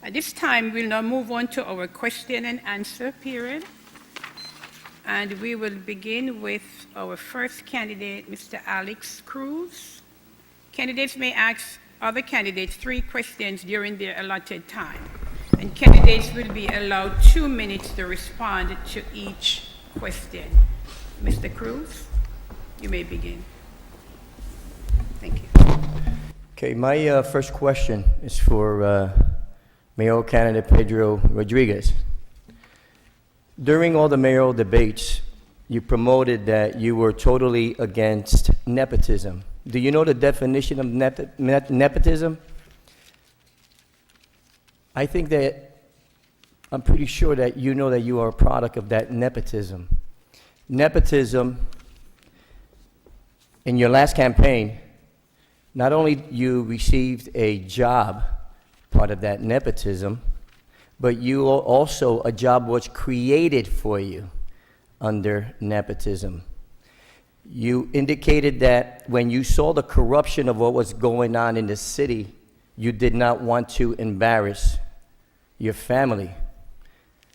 At this time, we'll now move on to our question and answer period. And we will begin with our first candidate, Mr. Alex Cruz. Candidates may ask other candidates 3 questions during their allotted time. And candidates will be allowed 2 minutes to respond to each question. Mr. Cruz, you may begin. Thank you. Okay, my first question is for mayoral candidate Pedro Rodriguez. During all the mayoral debates, you promoted that you were totally against nepotism. Do you know the definition of nepotism? I think that I'm pretty sure that you know that you are a product of that nepotism. Nepotism, in your last campaign, not only you received a job, part of that nepotism, but you also, a job was created for you under nepotism. You indicated that when you saw the corruption of what was going on in the city, you did not want to embarrass your family.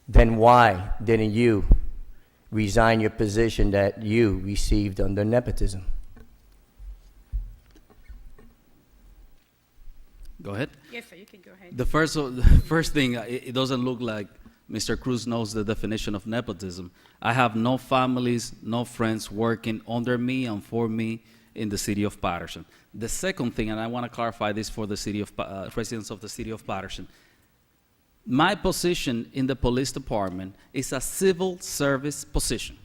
Then why didn't you resign your position that you received under nepotism? Go ahead. Yes, sir, you can go ahead. The first thing, it doesn't look like Mr. Cruz knows the definition of nepotism. I have no families, no friends working under me and for me in the city of Patterson. The second thing, and I want to clarify this for the city of residents of the city of Patterson, my position in the police department is a civil service position.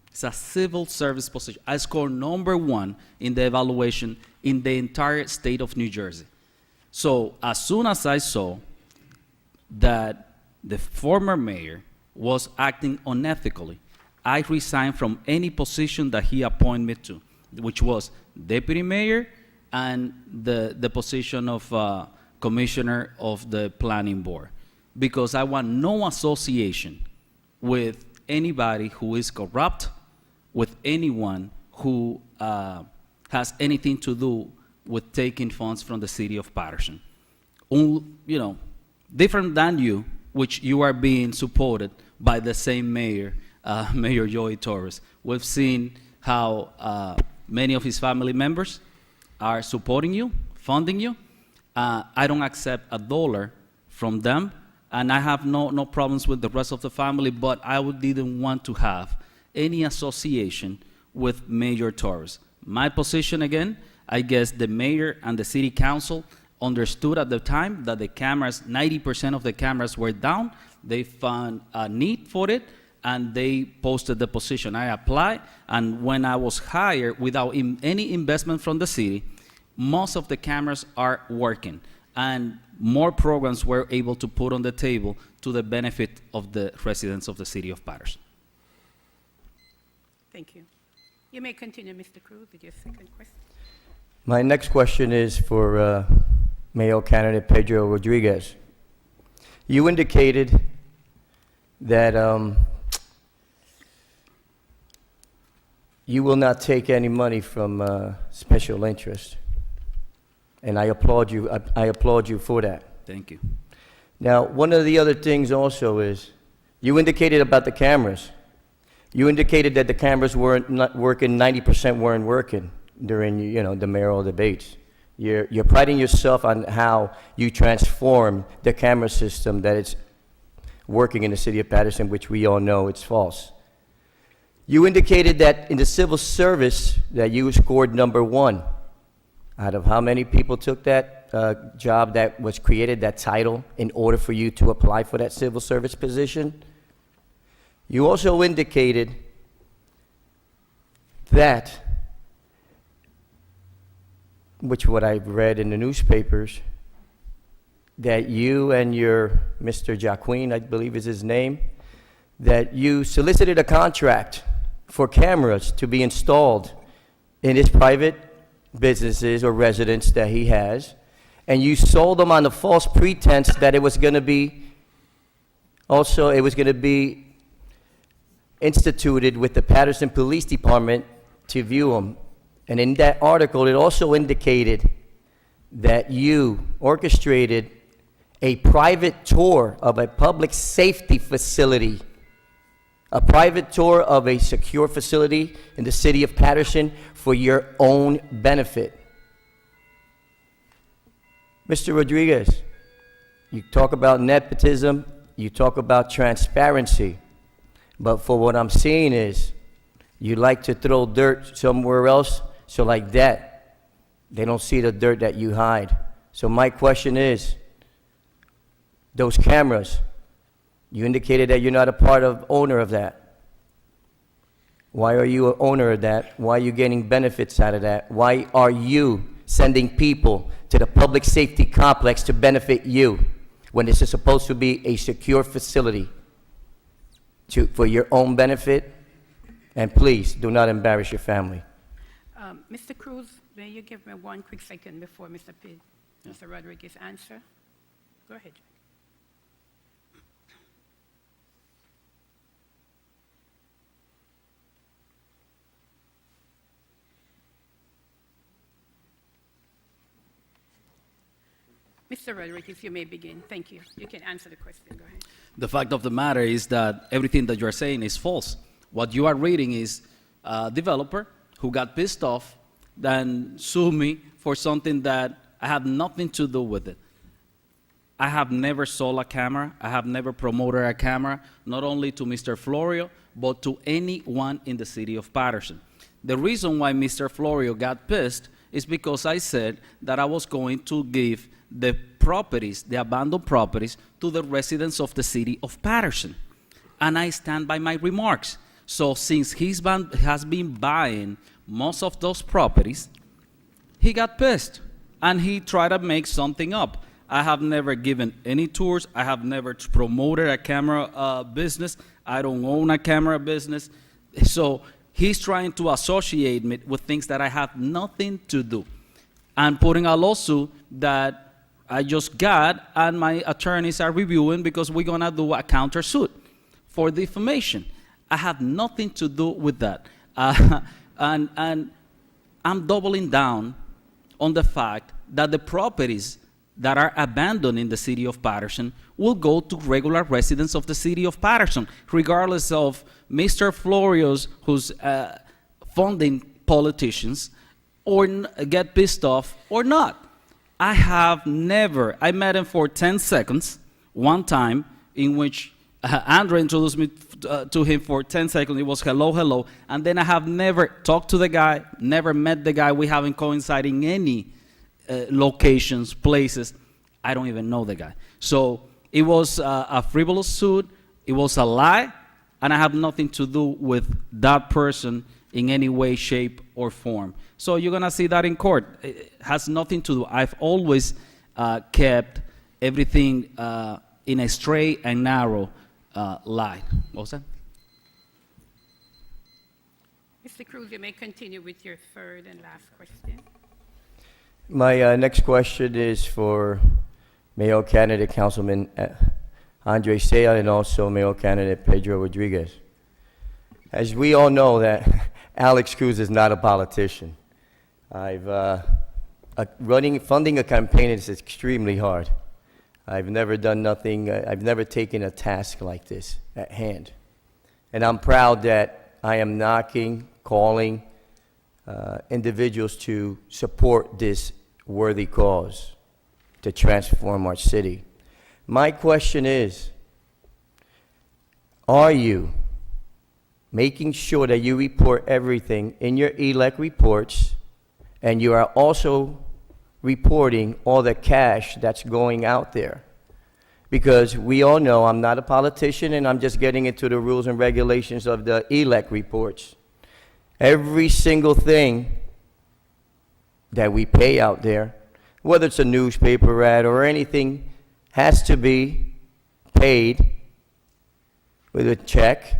It's a civil service position. I scored #1 in the evaluation in the entire state of New Jersey. So as soon as I saw that the former mayor was acting unethically, I resigned from any position that he appointed me to, which was deputy mayor and the position of commissioner of the planning board, because I want no association with anybody who is corrupt, with anyone who has anything to do with taking funds from the city of Patterson. You know, different than you, which you are being supported by the same mayor, Mayor Joey Torres. We've seen how many of his family members are supporting you, funding you. I don't accept $1 from them, and I have no problems with the rest of the family, but I didn't want to have any association with Mayor Torres. My position, again, I guess the mayor and the city council understood at the time that the cameras, 90% of the cameras were down. They found a need for it, and they posted the position. I applied, and when I was hired without any investment from the city, most of the cameras are working, and more programs were able to put on the table to the benefit of the residents of the city of Patterson. Thank you. You may continue, Mr. Cruz, with your second question. My next question is for mayoral candidate Pedro Rodriguez. You indicated that you will not take any money from special interest, and I applaud you. I applaud you for that. Thank you. Now, one of the other things also is you indicated about the cameras. You indicated that the cameras weren't not working, 90% weren't working during, the mayoral debates. You're priding yourself on how you transform the camera system that it's working in the city of Patterson, which we all know it's false. You indicated that in the civil service that you scored #1. Out of how many people took that job that was created, that title, in order for you to apply for that civil service position? You also indicated that, which what I've read in the newspapers, that you and your Mr. Jacqueline, I believe is his name, that you solicited a contract for cameras to be installed in his private businesses or residence that he has, and you sold them on the false pretense that it was going to be instituted with the Patterson Police Department to view them. And in that article, it also indicated that you orchestrated a private tour of a public safety facility, a private tour of a secure facility in the city of Patterson for your own benefit. Mr. Rodriguez, you talk about nepotism, you talk about transparency, but for what I'm seeing is you like to throw dirt somewhere else, so like that, they don't see the dirt that you hide. So my question is, those cameras, you indicated that you're not a owner of that. Why are you an owner of that? Why are you getting benefits out of that? Why are you sending people to the public safety complex to benefit you when this is supposed to be a secure facility for your own benefit? And please, do not embarrass your family. Mr. Cruz, may you give me 1 quick second before Mr. Rodriguez answer? Go ahead. Mr. Rodriguez, you may begin. Thank you. You can answer the question. Go ahead. The fact of the matter is that everything that you're saying is false. What you are reading is a developer who got pissed off, then sued me for something that I have nothing to do with it. I have never sold a camera. I have never promoted a camera, not only to Mr. Florio, but to anyone in the city of Patterson. The reason why Mr. Florio got pissed is because I said that I was going to give the properties, the abandoned properties, to the residents of the city of Patterson. And I stand by my remarks. So since he has been buying most of those properties, he got pissed and he tried to make something up. I have never given any tours. I have never promoted a camera business. I don't own a camera business. So he's trying to associate me with things that I have nothing to do. I'm putting a lawsuit that I just got, and my attorneys are reviewing because we're gonna do a countersuit for defamation. I have nothing to do with that. And I'm doubling down on the fact that the properties that are abandoned in the city of Patterson will go to regular residents of the city of Patterson, regardless of Mr. Florio's, who's funding politicians, or get pissed off or not. I met him for 10 seconds one time, in which Andre introduced me to him for 10 seconds. It was hello, hello. And then I have never talked to the guy, never met the guy. We haven't coincided in any locations, places. I don't even know the guy. So it was a frivolous suit. It was a lie. And I have nothing to do with that person in any way, shape, or form. So you're going to see that in court. It has nothing to do. I've always kept everything in a straight and narrow line. What was that? Mr. Cruz, you may continue with your third and last question. My next question is for Mayoral candidate Councilman Andre Sea and also Mayoral candidate Pedro Rodriguez. As we all know that Alex Cruz is not a politician. Funding a campaign is extremely hard. I've never done nothing, I've never taken a task like this at hand. And I'm proud that I am calling individuals to support this worthy cause to transform our city. My question is, are you making sure that you report everything in your ELEC reports, and you are also reporting all the cash that's going out there? Because we all know I'm not a politician and I'm just getting into the rules and regulations of the ELEC reports. Every single thing that we pay out there, whether it's a newspaper ad or anything, has to be paid with a check,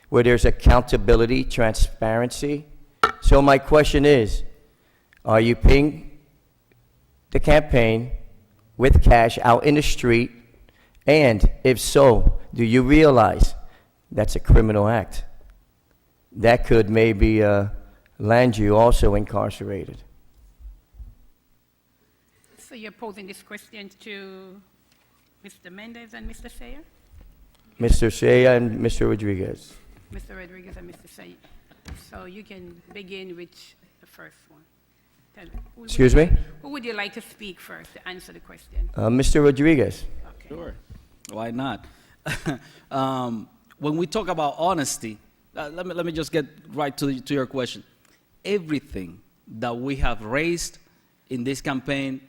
where there's accountability, transparency. So my question is, are you paying the campaign with cash out in the street? And if so, do you realize that's a criminal act? That could maybe land you also incarcerated. So you're posing this question to Mr. Mendez and Mr. Sayer? Mr. Shea and Mr. Rodriguez. Mr. Rodriguez and Mr. Sayer. So you can begin with the first one. Excuse me? Who would you like to speak first to answer the question? Mr. Rodriguez. Okay. Sure. Why not? When we talk about honesty, let me just get right to your question. Everything that we have raised in this campaign,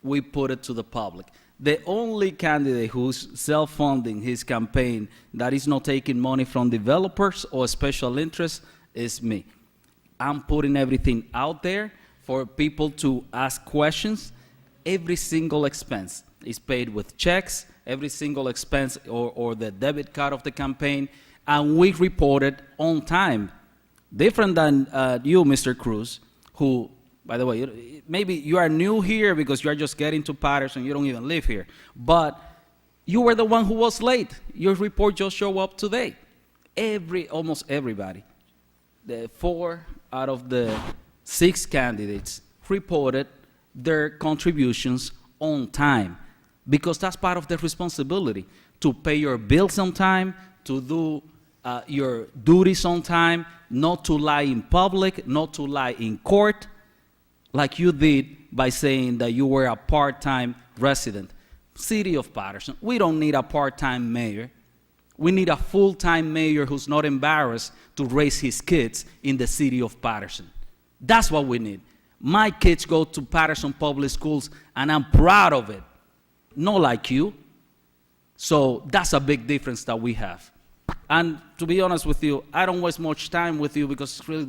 we put it to the public. The only candidate who's self-funding his campaign that is not taking money from developers or special interests is me. I'm putting everything out there for people to ask questions. Every single expense is paid with checks, every single expense or the debit card of the campaign, and we report it on time. Different than you, Mr. Cruz, who, by the way, maybe you are new here because you are just getting to Patterson, you don't even live here, but you were the one who was late. Your report just showed up today. Almost everybody, the 4 out of the 6 candidates reported their contributions on time, because that's part of the responsibility, to pay your bills on time, to do your duties on time, not to lie in public, not to lie in court, like you did by saying that you were a part-time resident. City of Patterson, we don't need a part-time mayor. We need a full-time mayor who's not embarrassed to raise his kids in the city of Patterson. That's what we need. My kids go to Patterson Public Schools, and I'm proud of it. Not like you. So that's a big difference that we have. And to be honest with you, I don't waste much time with you because really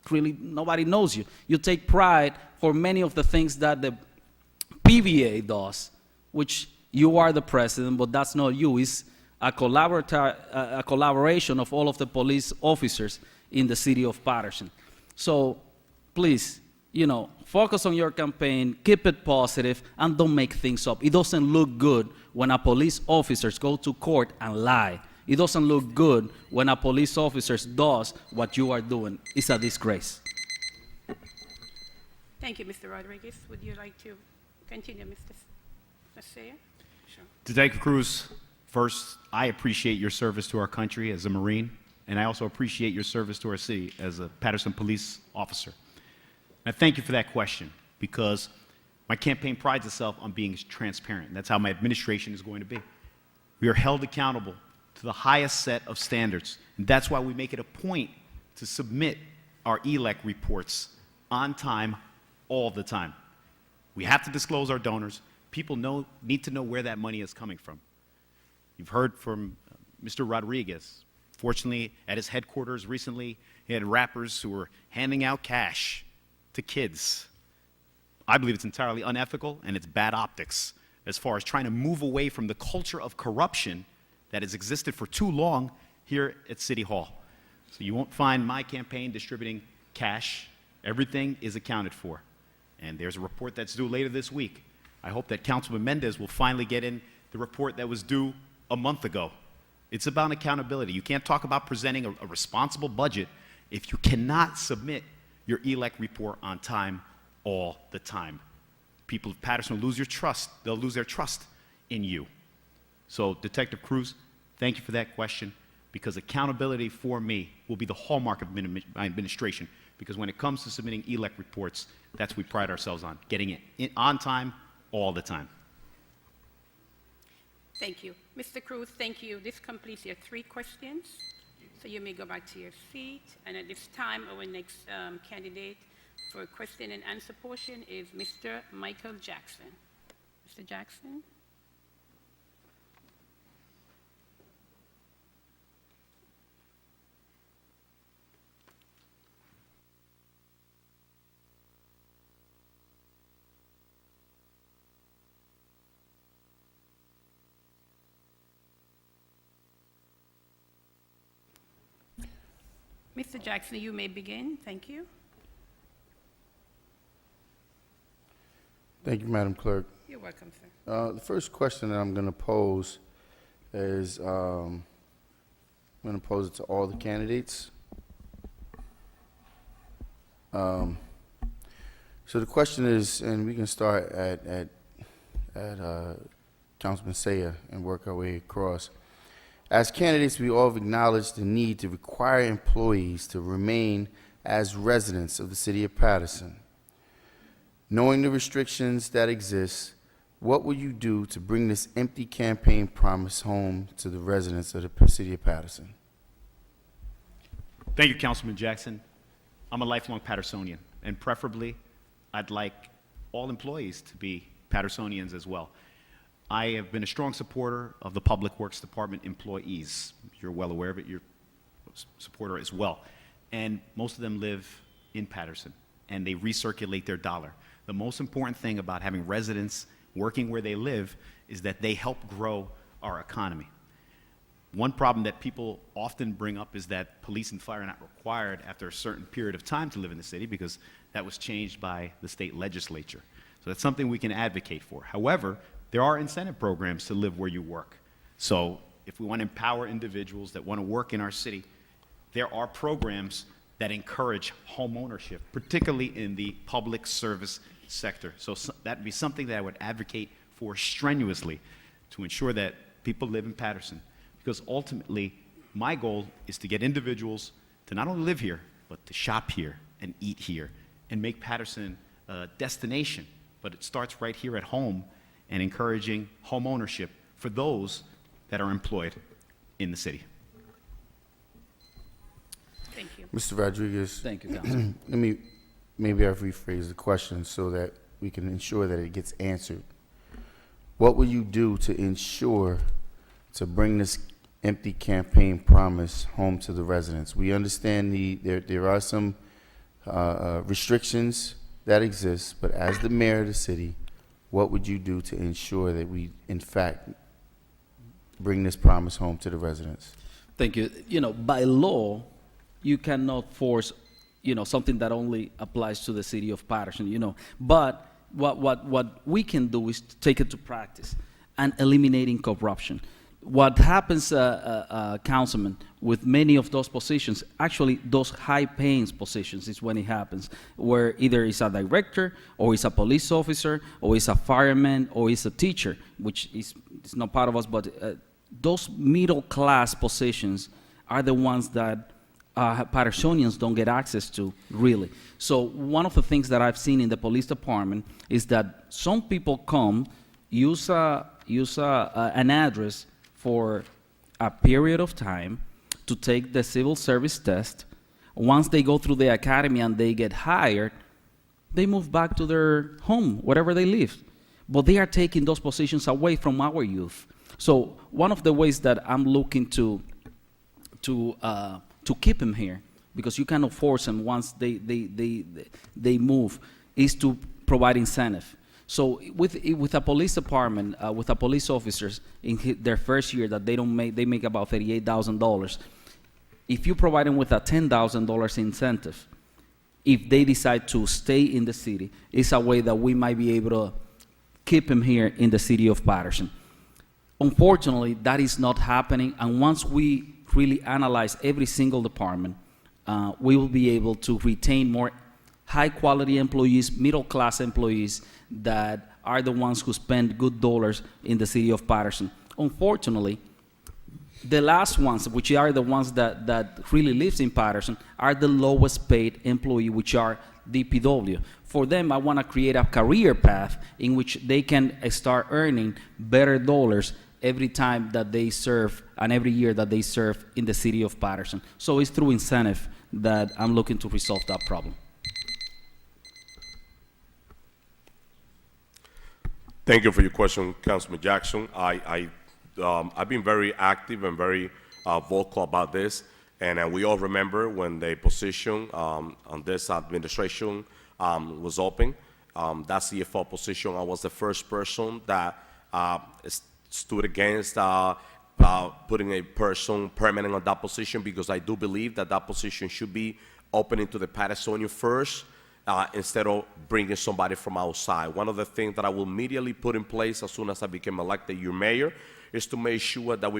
nobody knows you. You take pride for many of the things that the PVA does, which you are the president, but that's not you. It's a collaboration of all of the police officers in the city of Patterson. So please, focus on your campaign, keep it positive, and don't make things up. It doesn't look good when a police officer goes to court and lie. It doesn't look good when a police officer does what you are doing. It's a disgrace. Thank you, Mr. Rodriguez. Would you like to continue, Mr. Sayer? Sure. Detective Cruz, first, I appreciate your service to our country as a Marine, and I also appreciate your service to our city as a Patterson police officer. And I thank you for that question, because my campaign prides itself on being transparent. And that's how my administration is going to be. We are held accountable to the highest set of standards, and that's why we make it a point to submit our ELEC reports on time, all the time. We have to disclose our donors. People need to know where that money is coming from. You've heard from Mr. Rodriguez. Fortunately, at his headquarters recently, he had rappers who were handing out cash to kids. I believe it's entirely unethical, and it's bad optics as far as trying to move away from the culture of corruption that has existed for too long here at City Hall. So you won't find my campaign distributing cash. Everything is accounted for. And there's a report that's due later this week. I hope that Councilman Mendez will finally get in the report that was due a month ago. It's about accountability. You can't talk about presenting a responsible budget if you cannot submit your ELEC report on time all the time. People of Patterson lose your trust. They'll lose their trust in you. So, Detective Cruz, thank you for that question, because accountability for me will be the hallmark of my administration, because when it comes to submitting ELEC reports, that's what we pride ourselves on, getting it on time, all the time. Thank you. Mr. Cruz, thank you. This completes your 3 questions. So you may go back to your seat. And at this time, our next candidate for question and answer portion is Mr. Michael Jackson. Mr. Jackson? Mr. Jackson, you may begin. Thank you. Thank you, Madam Clerk. You're welcome, sir. The first question that I'm going to pose is, I'm going to pose it to all the candidates. So the question is, and we can start at Councilman Saya, and work our way across. As candidates, we all have acknowledged the need to require employees to remain as residents of the city of Patterson. Knowing the restrictions that exist, what will you do to bring this empty campaign promise home to the residents of the city of Patterson? Thank you, Councilman Jackson. I'm a lifelong Pattersonian, and preferably, I'd like all employees to be Pattersonians as well. I have been a strong supporter of the Public Works Department employees. You're well aware of it. You're a supporter as well. And most of them live in Patterson, and they recirculate their dollar. The most important thing about having residents working where they live is that they help grow our economy. One problem that people often bring up is that police and fire are not required after a certain period of time to live in the city, because that was changed by the state legislature. So that's something we can advocate for. However, there are incentive programs to live where you work. So if we want to empower individuals that want to work in our city, there are programs that encourage home ownership, particularly in the public service sector. So that'd be something that I would advocate for strenuously to ensure that people live in Patterson. Because ultimately, my goal is to get individuals to not only live here, but to shop here and eat here and make Patterson a destination. But it starts right here at home, and encouraging home ownership for those that are employed in the city. Thank you. Mr. Rodriguez, Thank you, Councilman. maybe I'll rephrase the question so that we can ensure that it gets answered. What will you do to ensure to bring this empty campaign promise home to the residents? We understand there are some restrictions that exist, but as the mayor of the city, what would you do to ensure that we, in fact, bring this promise home to the residents? Thank you. You know, by law, you cannot force, something that only applies to the city of Patterson, But what we can do is take it to practice and eliminating corruption. What happens, Councilman, with many of those positions, actually those high-paying positions is when it happens, where either it's a director, or it's a police officer, or it's a fireman, or it's a teacher, which is not part of us, but those middle-class positions are the ones that Pattersonians don't get access to, really. So one of the things that I've seen in the police department is that some people come, use an address for a period of time to take the civil service test. Once they go through the academy and they get hired, they move back to their home, wherever they live. But they are taking those positions away from our youth. So one of the ways that I'm looking to keep them here, because you cannot force them once they move, is to provide incentive. So with a police department, with a police officers in their first year that they make about $38,000. If you provide them with a $10,000 incentive, if they decide to stay in the city, it's a way that we might be able to keep them here in the city of Patterson. Unfortunately, that is not happening, and once we really analyze every single department, we will be able to retain more high-quality employees, middle-class employees that are the ones who spend good dollars in the city of Patterson. Unfortunately, the last ones, which are the ones that really lives in Patterson, are the lowest paid employee, which are DPW. For them, I want to create a career path in which they can start earning better dollars every time that they serve and every year that they serve in the city of Patterson. So it's through incentive that I'm looking to resolve that problem. Thank you for your question, Councilman Jackson. I've been very active and very vocal about this, and we all remember when the position on this administration was open, that CFO position. I was the first person that stood against putting a person permanent on that position, because I do believe that that position should be opening to the Pattersonian first, instead of bringing somebody from outside. One of the things that I will immediately put in place as soon as I became elected your mayor is to make sure that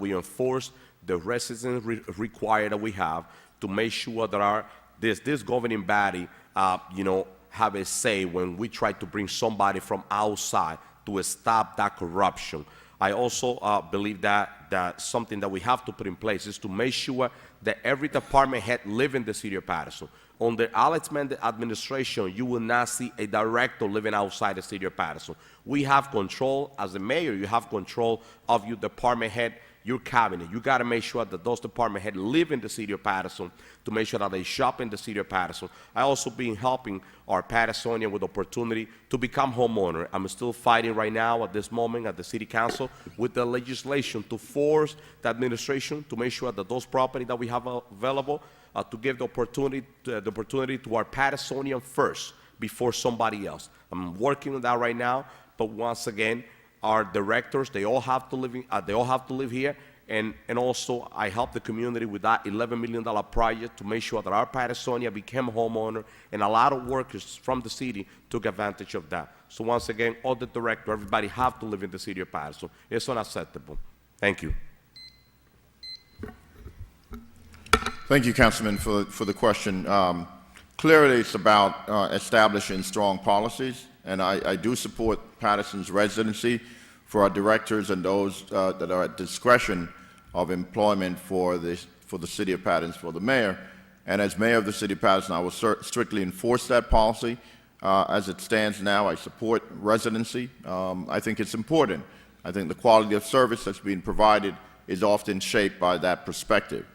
we enforce the residence required that we have, to make sure that this governing body, have a say when we try to bring somebody from outside to stop that corruption. I also believe that something that we have to put in place is to make sure that every department head live in the city of Patterson. Under Alex Mendez administration, you will not see a director living outside the city of Patterson. We have control, as the mayor, you have control of your department head, your cabinet. You got to make sure that those department heads live in the city of Patterson to make sure that they shop in the city of Patterson. I also been helping our Pattersonian with opportunity to become homeowner. I'm still fighting right now at this moment at the city council with the legislation to force the administration to make sure that those property that we have available to give the opportunity to our Pattersonian first before somebody else. I'm working on that right now, but once again, our directors, they all have to live here, and also I help the community with that $11 million project to make sure that our Pattersonia became homeowner, and a lot of workers from the city took advantage of that. So once again, all the directors, everybody have to live in the city of Patterson. It's unacceptable. Thank you. Thank you, Councilman, for the question. Clearly, it's about establishing strong policies, and I do support Patterson's residency for our directors and those that are at discretion of employment for the city of Patterson, for the mayor. And as mayor of the city of Patterson, I will strictly enforce that policy. As it stands now, I support residency. I think it's important. I think the quality of service that's being provided is often shaped by that perspective.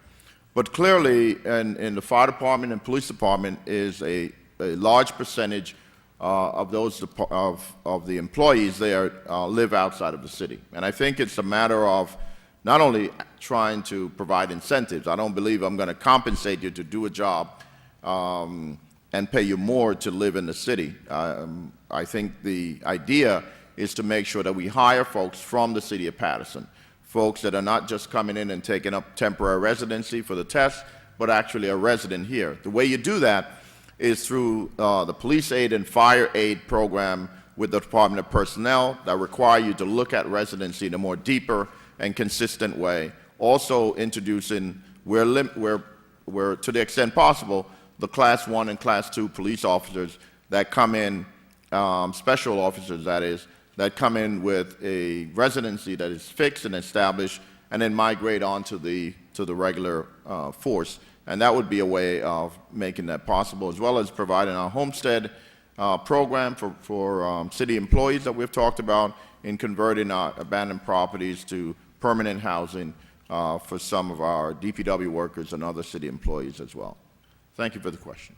But clearly, in the fire department and police department is a large percentage of those of the employees there live outside of the city. And I think it's a matter of not only trying to provide incentives. I don't believe I'm going to compensate you to do a job and pay you more to live in the city. I think the idea is to make sure that we hire folks from the city of Patterson, folks that are not just coming in and taking up temporary residency for the test, but actually a resident here. The way you do that is through the police aid and fire aid program with the Department of Personnel that require you to look at residency in a more deeper and consistent way. Also introducing, where to the extent possible, the Class 1 and Class 2 police officers that come in, special officers that is, that come in with a residency that is fixed and established and then migrate on to the regular force. And that would be a way of making that possible, as well as providing a homestead program for city employees that we've talked about in converting our abandoned properties to permanent housing for some of our DPW workers and other city employees as well. Thank you for the question.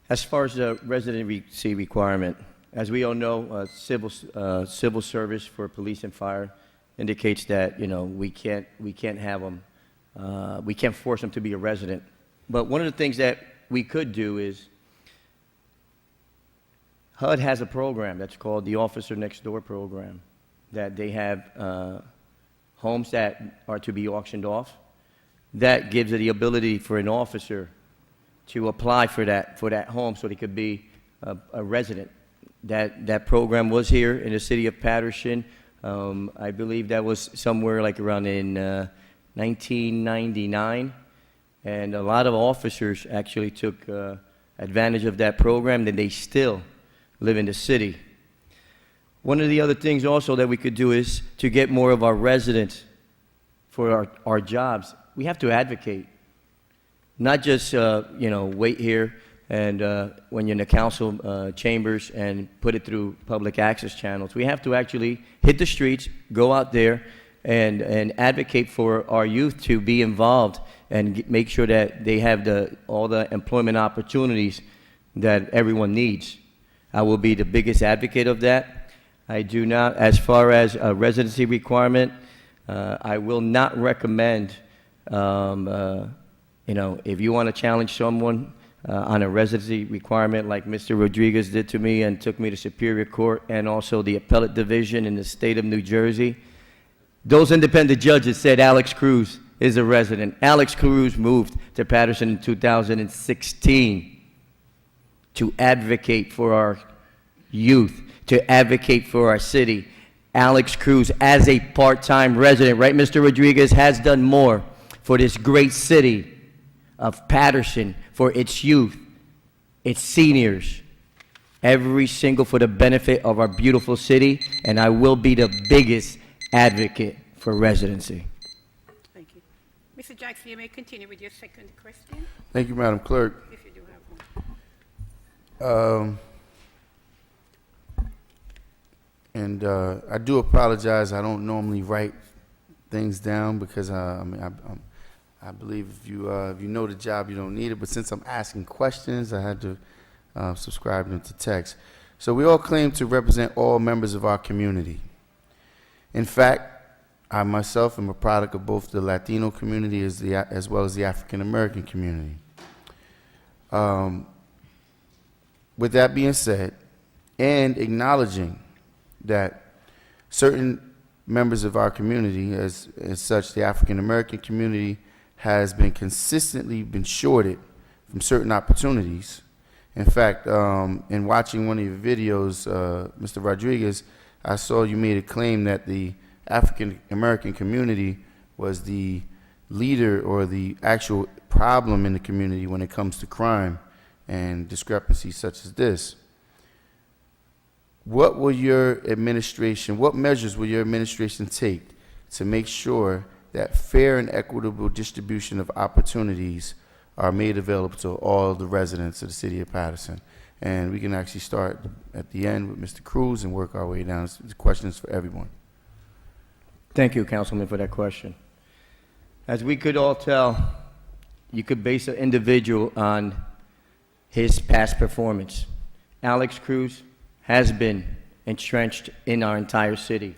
As far as the residency requirement, as we all know, civil service for police and fire indicates that we can't have them, we can't force them to be a resident. But one of the things that we could do is HUD has a program that's called the Officer Next Door program, that they have homes that are to be auctioned off. That gives it the ability for an officer to apply for that home so they could be a resident. That program was here in the city of Patterson. I believe that was somewhere like around in 1999, and a lot of officers actually took advantage of that program, and they still live in the city. One of the other things also that we could do is to get more of our residents for our jobs. We have to advocate. Not just, wait here and when you're in the council chambers and put it through public access channels. We have to actually hit the streets, go out there, and advocate for our youth to be involved and make sure that they have all the employment opportunities that everyone needs. I will be the biggest advocate of that. I do not, as far as a residency requirement, I will not recommend if you want to challenge someone on a residency requirement like Mr. Rodriguez did to me and took me to Superior Court and also the Appellate Division in the state of New Jersey, those independent judges said Alex Cruz is a resident. Alex Cruz moved to Patterson in 2016 to advocate for our youth, to advocate for our city. Alex Cruz, as a part-time resident, right, Mr. Rodriguez, has done more for this great city of Patterson, for its youth, its seniors, every single for the benefit of our beautiful city, and I will be the biggest advocate for residency. Thank you. Mr. Jackson, you may continue with your second question, Thank you, Madam Clerk. if you do have one. I do apologize. I don't normally write things down because I believe if you know the job, you don't need it. But since I'm asking questions, I had to subscribe them to text. So we all claim to represent all members of our community. In fact, I myself am a product of both the Latino community as well as the African American community. With that being said, and acknowledging that certain members of our community, as such, the African American community has been consistently been shorted from certain opportunities. In fact, in watching one of your videos, Mr. Rodriguez, I saw you made a claim that the African American community was the leader or the actual problem in the community when it comes to crime and discrepancies such as this. What measures will your administration take to make sure that fair and equitable distribution of opportunities are made available to all the residents of the city of Paterson? And we can actually start at the end with Mr. Cruz and work our way down. The question is for everyone. Thank you, Councilman, for that question. As we could all tell, you could base an individual on his past performance. Alex Cruz has been entrenched in our entire city.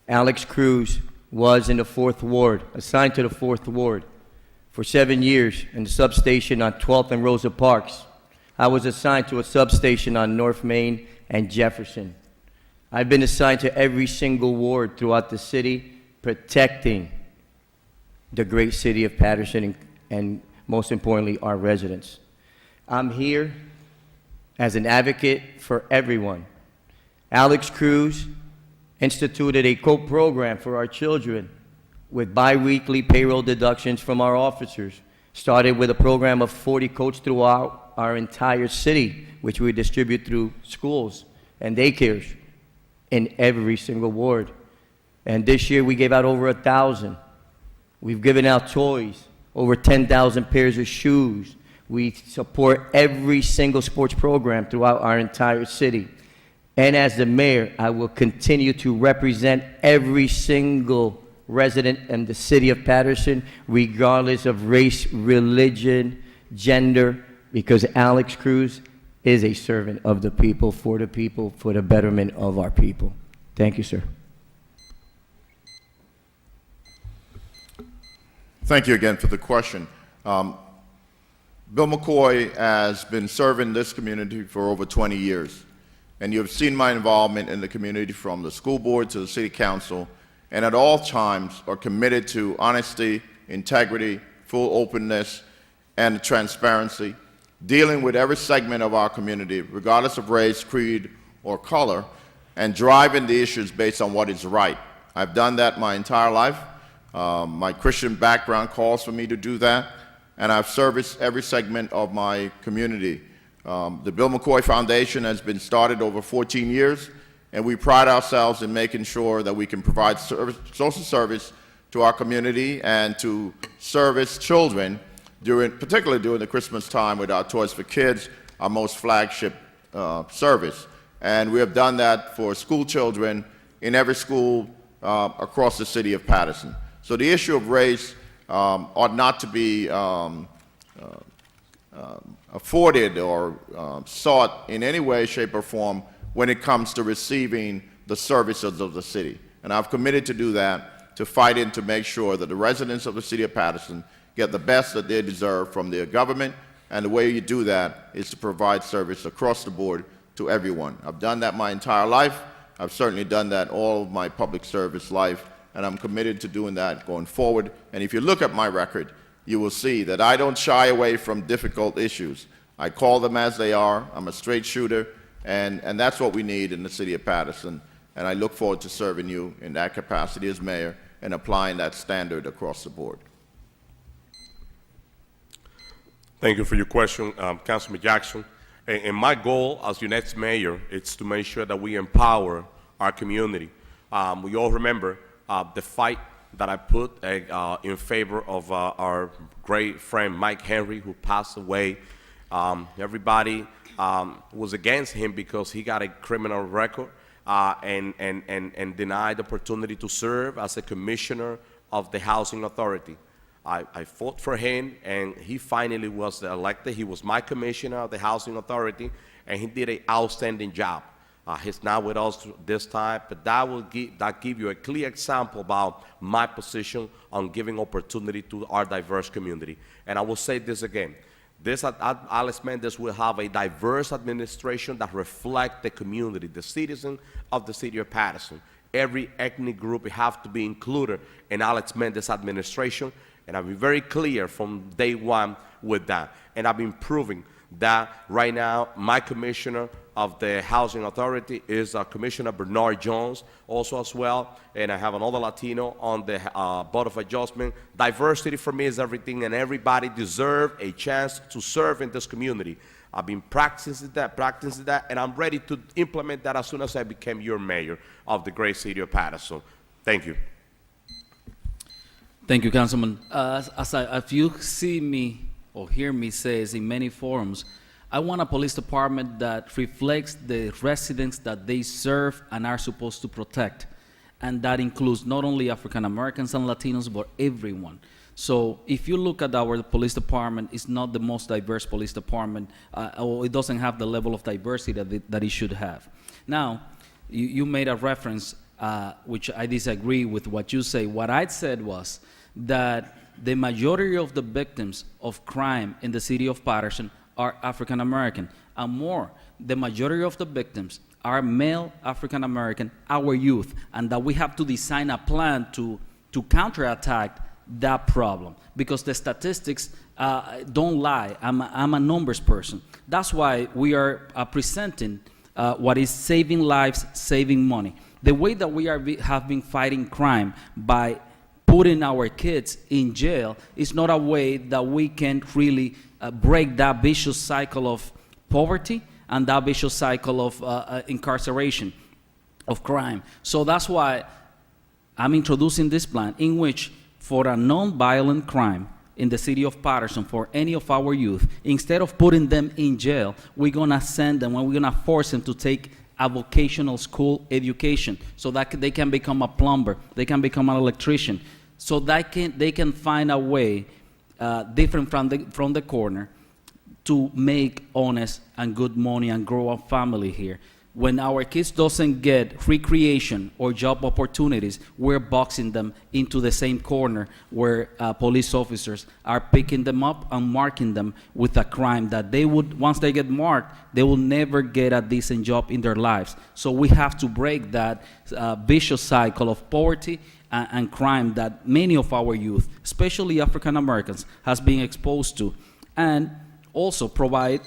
Alex Cruz was in the 4th Ward, assigned to the 4th Ward for 7 years in the substation on 12th and Rosa Parks. I was assigned to a substation on North Main and Jefferson. I've been assigned to every single ward throughout the city, protecting the great city of Paterson and most importantly, our residents. I'm here as an advocate for everyone. Alex Cruz instituted a COPE program for our children with biweekly payroll deductions from our officers. Started with a program of 40 coats throughout our entire city, which we distribute through schools and daycares in every single ward. And this year we gave out over 1,000. We've given out toys, over 10,000 pairs of shoes. We support every single sports program throughout our entire city. And as the mayor, I will continue to represent every single resident in the city of Paterson, regardless of race, religion, gender, because Alex Cruz is a servant of the people, for the betterment of our people. Thank you, sir. Thank you again for the question. Bill McCoy has been serving this community for over 20 years, and you've seen my involvement in the community from the school board to the city council, and at all times are committed to honesty, integrity, full openness, and transparency, dealing with every segment of our community, regardless of race, creed, or color, and driving the issues based on what is right. I've done that my entire life. My Christian background calls for me to do that, and I've serviced every segment of my community. The Bill McCoy Foundation has been started over 14 years, and we pride ourselves in making sure that we can provide social service to our community and to service children, particularly during the Christmas time with our Toys for Kids, our most flagship service. And we have done that for school children in every school across the city of Paterson. So the issue of race ought not to be afforded or sought in any way, shape, or form when it comes to receiving the services of the city. And I've committed to do that, to fight in to make sure that the residents of the city of Paterson get the best that they deserve from their government, and the way you do that is to provide service across the board to everyone. I've done that my entire life. I've certainly done that all of my public service life, and I'm committed to doing that going forward. And if you look at my record, you will see that I don't shy away from difficult issues. I call them as they are. I'm a straight shooter, and that's what we need in the city of Paterson. And I look forward to serving you in that capacity as mayor and applying that standard across the board. Thank you for your question, Councilman Jackson. And my goal as your next mayor is to make sure that we empower our community. We all remember the fight that I put in favor of our great friend Mike Henry, who passed away. Everybody was against him because he got a criminal record and denied the opportunity to serve as a commissioner of the Housing Authority. I fought for him, and he finally was elected. He was my commissioner of the Housing Authority, and he did an outstanding job. He's not with us this time, but that give you a clear example about my position on giving opportunity to our diverse community. And I will say this again. Alex Mendez will have a diverse administration that reflects the community, the citizens of the city of Patterson. Every ethnic group have to be included in Alex Mendez administration, and I've been very clear from day one with that. And I've been proving that right now my commissioner of the Housing Authority is Commissioner Bernard Jones, also as well, and I have another Latino on the Board of Adjustment. Diversity for me is everything, and everybody deserves a chance to serve in this community. I've been practicing that, and I'm ready to implement that as soon as I became your mayor of the great city of Patterson. Thank you. Thank you, Councilman. As you see me or hear me say in many forums, I want a police department that reflects the residents that they serve and are supposed to protect. And that includes not only African Americans and Latinos, but everyone. So if you look at our police department, it's not the most diverse police department, or it doesn't have the level of diversity that it should have. Now, you made a reference, which I disagree with what you say. What I said was that the majority of the victims of crime in the city of Patterson are African American, and more, the majority of the victims are male African American, our youth, and that we have to design a plan to counterattack that problem, because the statistics don't lie. I'm a numbers person. That's why we are presenting what is saving lives, saving money. The way that we have been fighting crime by putting our kids in jail is not a way that we can really break that vicious cycle of poverty and that vicious cycle of incarceration, of crime. So that's why I'm introducing this plan in which, for a non-violent crime in the city of Patterson, for any of our youth, instead of putting them in jail, we're gonna send them and we're gonna force them to take a vocational school education so that they can become a plumber, they can become an electrician, so that they can find a way different from the corner to make honest and good money and grow a family here. When our kids doesn't get recreation or job opportunities, we're boxing them into the same corner where police officers are picking them up and marking them with a crime that they would, once they get marked, they will never get a decent job in their lives. So we have to break that vicious cycle of poverty and crime that many of our youth, especially African Americans, has been exposed to, and also provide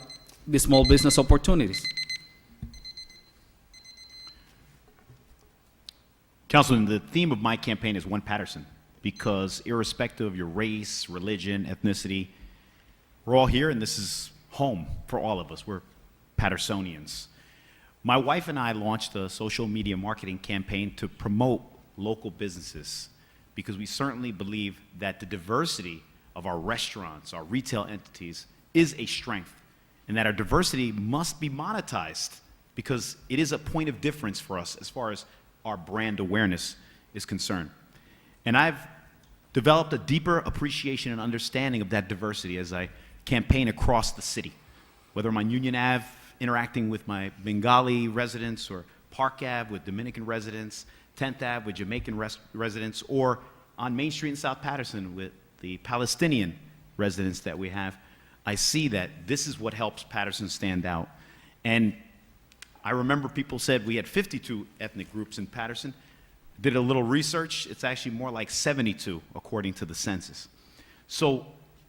the small business opportunities. Councilman, the theme of my campaign is One Patterson, because irrespective of your race, religion, ethnicity, we're all here, and this is home for all of us. We're Pattersonians. My wife and I launched a social media marketing campaign to promote local businesses, because we certainly believe that the diversity of our restaurants, our retail entities, is a strength, and that our diversity must be monetized, because it is a point of difference for us as far as our brand awareness is concerned. And I've developed a deeper appreciation and understanding of that diversity as I campaign across the city, whether I'm on Union Ave interacting with my Bengali residents, or Park Ave with Dominican residents, 10th Ave with Jamaican residents, or on Main Street in South Patterson with the Palestinian residents that we have. I see that this is what helps Patterson stand out. And I remember people said we had 52 ethnic groups in Patterson. Did a little research, it's actually more like 72 according to the census. So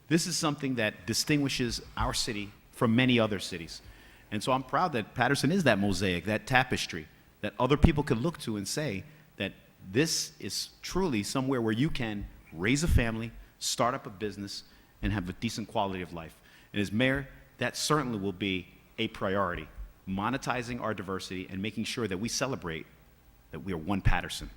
this is something that distinguishes our city from many other cities. And so I'm proud that Patterson is that mosaic, that tapestry, that other people could look to and say that this is truly somewhere where you can raise a family, start up a business, and have a decent quality of life. And as mayor, that certainly will be a priority, monetizing our diversity and making sure that we celebrate that we are one Patterson.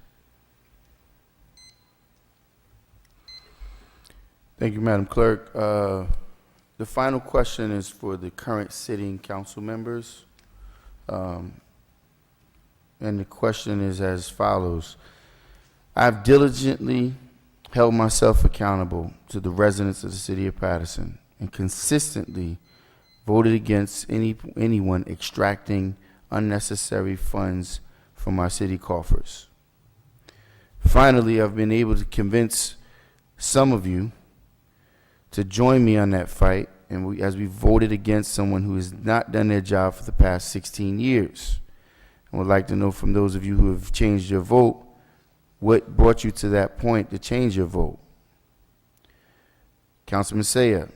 Thank you, Madam Clerk. The final question is for the current sitting council members. And the question is as follows. I've diligently held myself accountable to the residents of the city of Patterson and consistently voted against anyone extracting unnecessary funds from our city coffers. Finally, I've been able to convince some of you to join me on that fight, and as we voted against someone who has not done their job for the past 16 years. I would like to know from those of you who have changed your vote, what brought you to that point to change your vote? Councilman Saya,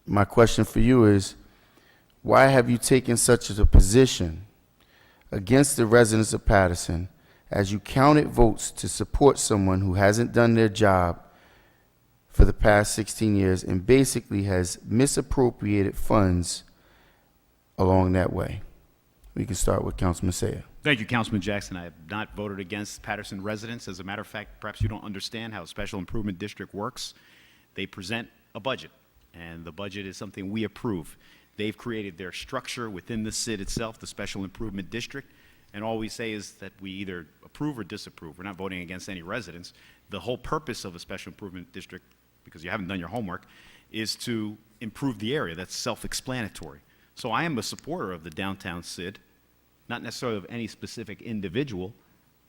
my question for you is, why have you taken such a position against the residents of Patterson as you counted votes to support someone who hasn't done their job for the past 16 years and basically has misappropriated funds along that way? We can start with Councilman Saya. Thank you, Councilman Jackson. I have not voted against Patterson residents. As a matter of fact, perhaps you don't understand how a special improvement district works. They present a budget, and the budget is something we approve. They've created their structure within the CID itself, the special improvement district, and all we say is that we either approve or disapprove. We're not voting against any residents. The whole purpose of a special improvement district, because you haven't done your homework, is to improve the area. That's self-explanatory. So I am a supporter of the downtown CID, not necessarily of any specific individual,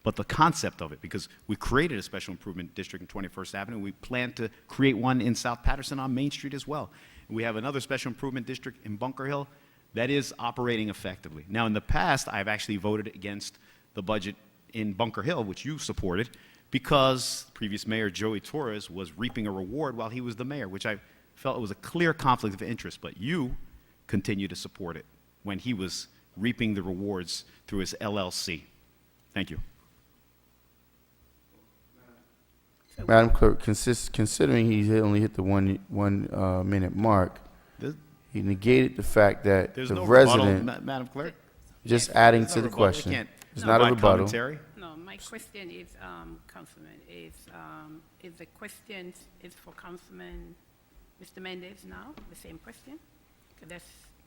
but the concept of it, because we created a special improvement district in 21st Avenue. We plan to create one in South Patterson on Main Street as well. And we have another special improvement district in Bunker Hill that is operating effectively. Now, in the past, I've actually voted against the budget in Bunker Hill, which you supported, because previous mayor Joey Torres was reaping a reward while he was the mayor, which I felt it was a clear conflict of interest, but you continue to support it when he was reaping the rewards through his LLC. Thank you. Madam Clerk, considering he only hit the one minute mark, There's- he negated the fact that There's the no rebuttal, resident, Madam Clerk. just adding There's to no the rebuttal. You question. can't It's not a provide rebuttal. commentary. No, my question is, Councilman, is the question is for Councilman Mr. Mendez now, the same question? 'Cause that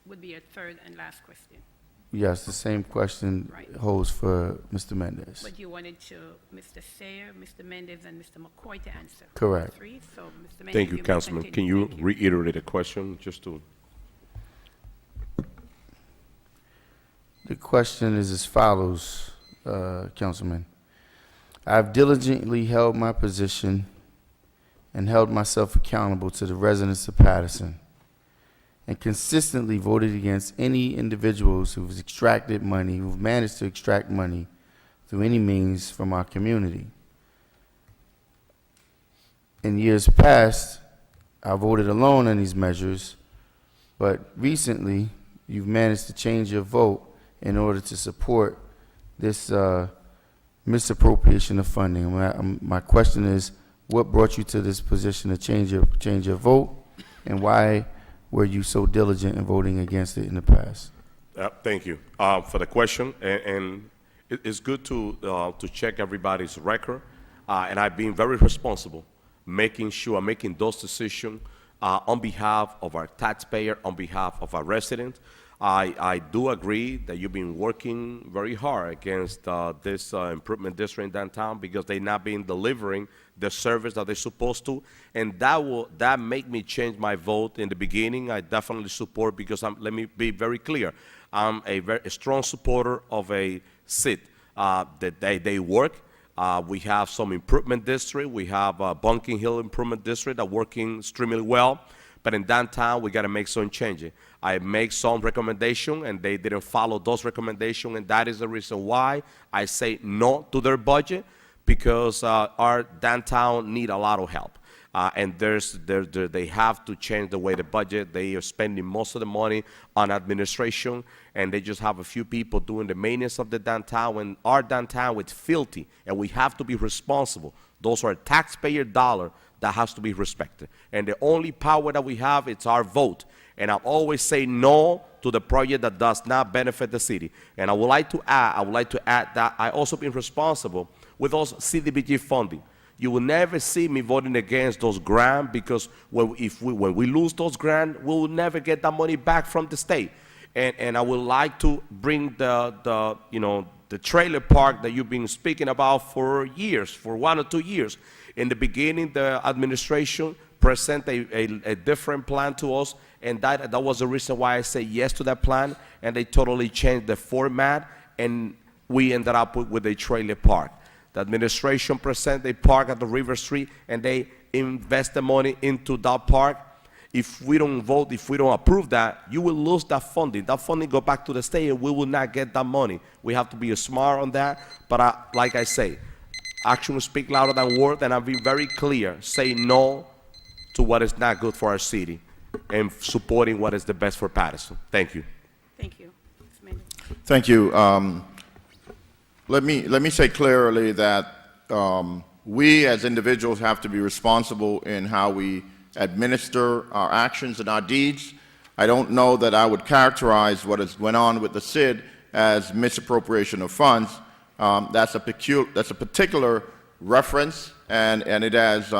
would be your third and last question. Yes, the same question Right. holds for Mr. Mendez. But you wanted to, Mr. Sayer, Mr. Mendez, and Mr. McCoy to answer. Correct. Three, so Mr. Mendez. Thank you, may Councilman. continue. Can you Thank reiterate the question just to? The question is as follows, Councilman. I've diligently held my position and held myself accountable to the residents of Patterson and consistently voted against any individuals who've extracted money, who've managed to extract money through any means from our community. In years past, I voted alone on these measures, but recently you've managed to change your vote in order to support this misappropriation of funding. My question is, what brought you to this position to change your vote, and why were you so diligent in voting against it in the past? Thank you for the question, and it's good to check everybody's record, and I've been very responsible, making those decisions on behalf of our taxpayer, on behalf of our residents. I do agree that you've been working very hard against this improvement district in downtown because they've not been delivering the service that they're supposed to, and that make me change my vote in the beginning. I definitely support because let me be very clear. I'm a very strong supporter of a CID that they work. We have some improvement district. We have Bunking Hill Improvement District that working extremely well. But in downtown, we got to make some changes. I make some recommendation, and they didn't follow those recommendations, and that is the reason why I say no to their budget, because our downtown need a lot of help. And they have to change the way the budget. They are spending most of the money on administration, and they just have a few people doing the maintenance of the downtown. And our downtown is filthy, and we have to be responsible. Those are taxpayer dollars that has to be respected. And the only power that we have, it's our vote. And I always say no to the project that does not benefit the city. And I would like to add that I also been responsible with those CDBG funding. You will never see me voting against those grants, because when we lose those grants, we will never get that money back from the state. And I would like to bring the trailer park that you've been speaking about for years, for 1 or 2 years. In the beginning, the administration presented a different plan to us, and that was the reason why I said yes to that plan, and they totally changed the format, and we ended up with a trailer park. The administration presented a park at the River Street, and they invest the money into that park. If we don't vote, if we don't approve that, you will lose that funding. That funding go back to the state, and we will not get that money. We have to be smart on that. But like I say, actions speak louder than words, and I've been very clear. Say no to what is not good for our city, and supporting what is the best for Patterson. Thank you. Thank you. Ms. Mendez. Thank you. Let me say clearly that we as individuals have to be responsible in how we administer our actions and our deeds. I don't know that I would characterize what has went on with the SID as misappropriation of funds. That's a particular reference, and it has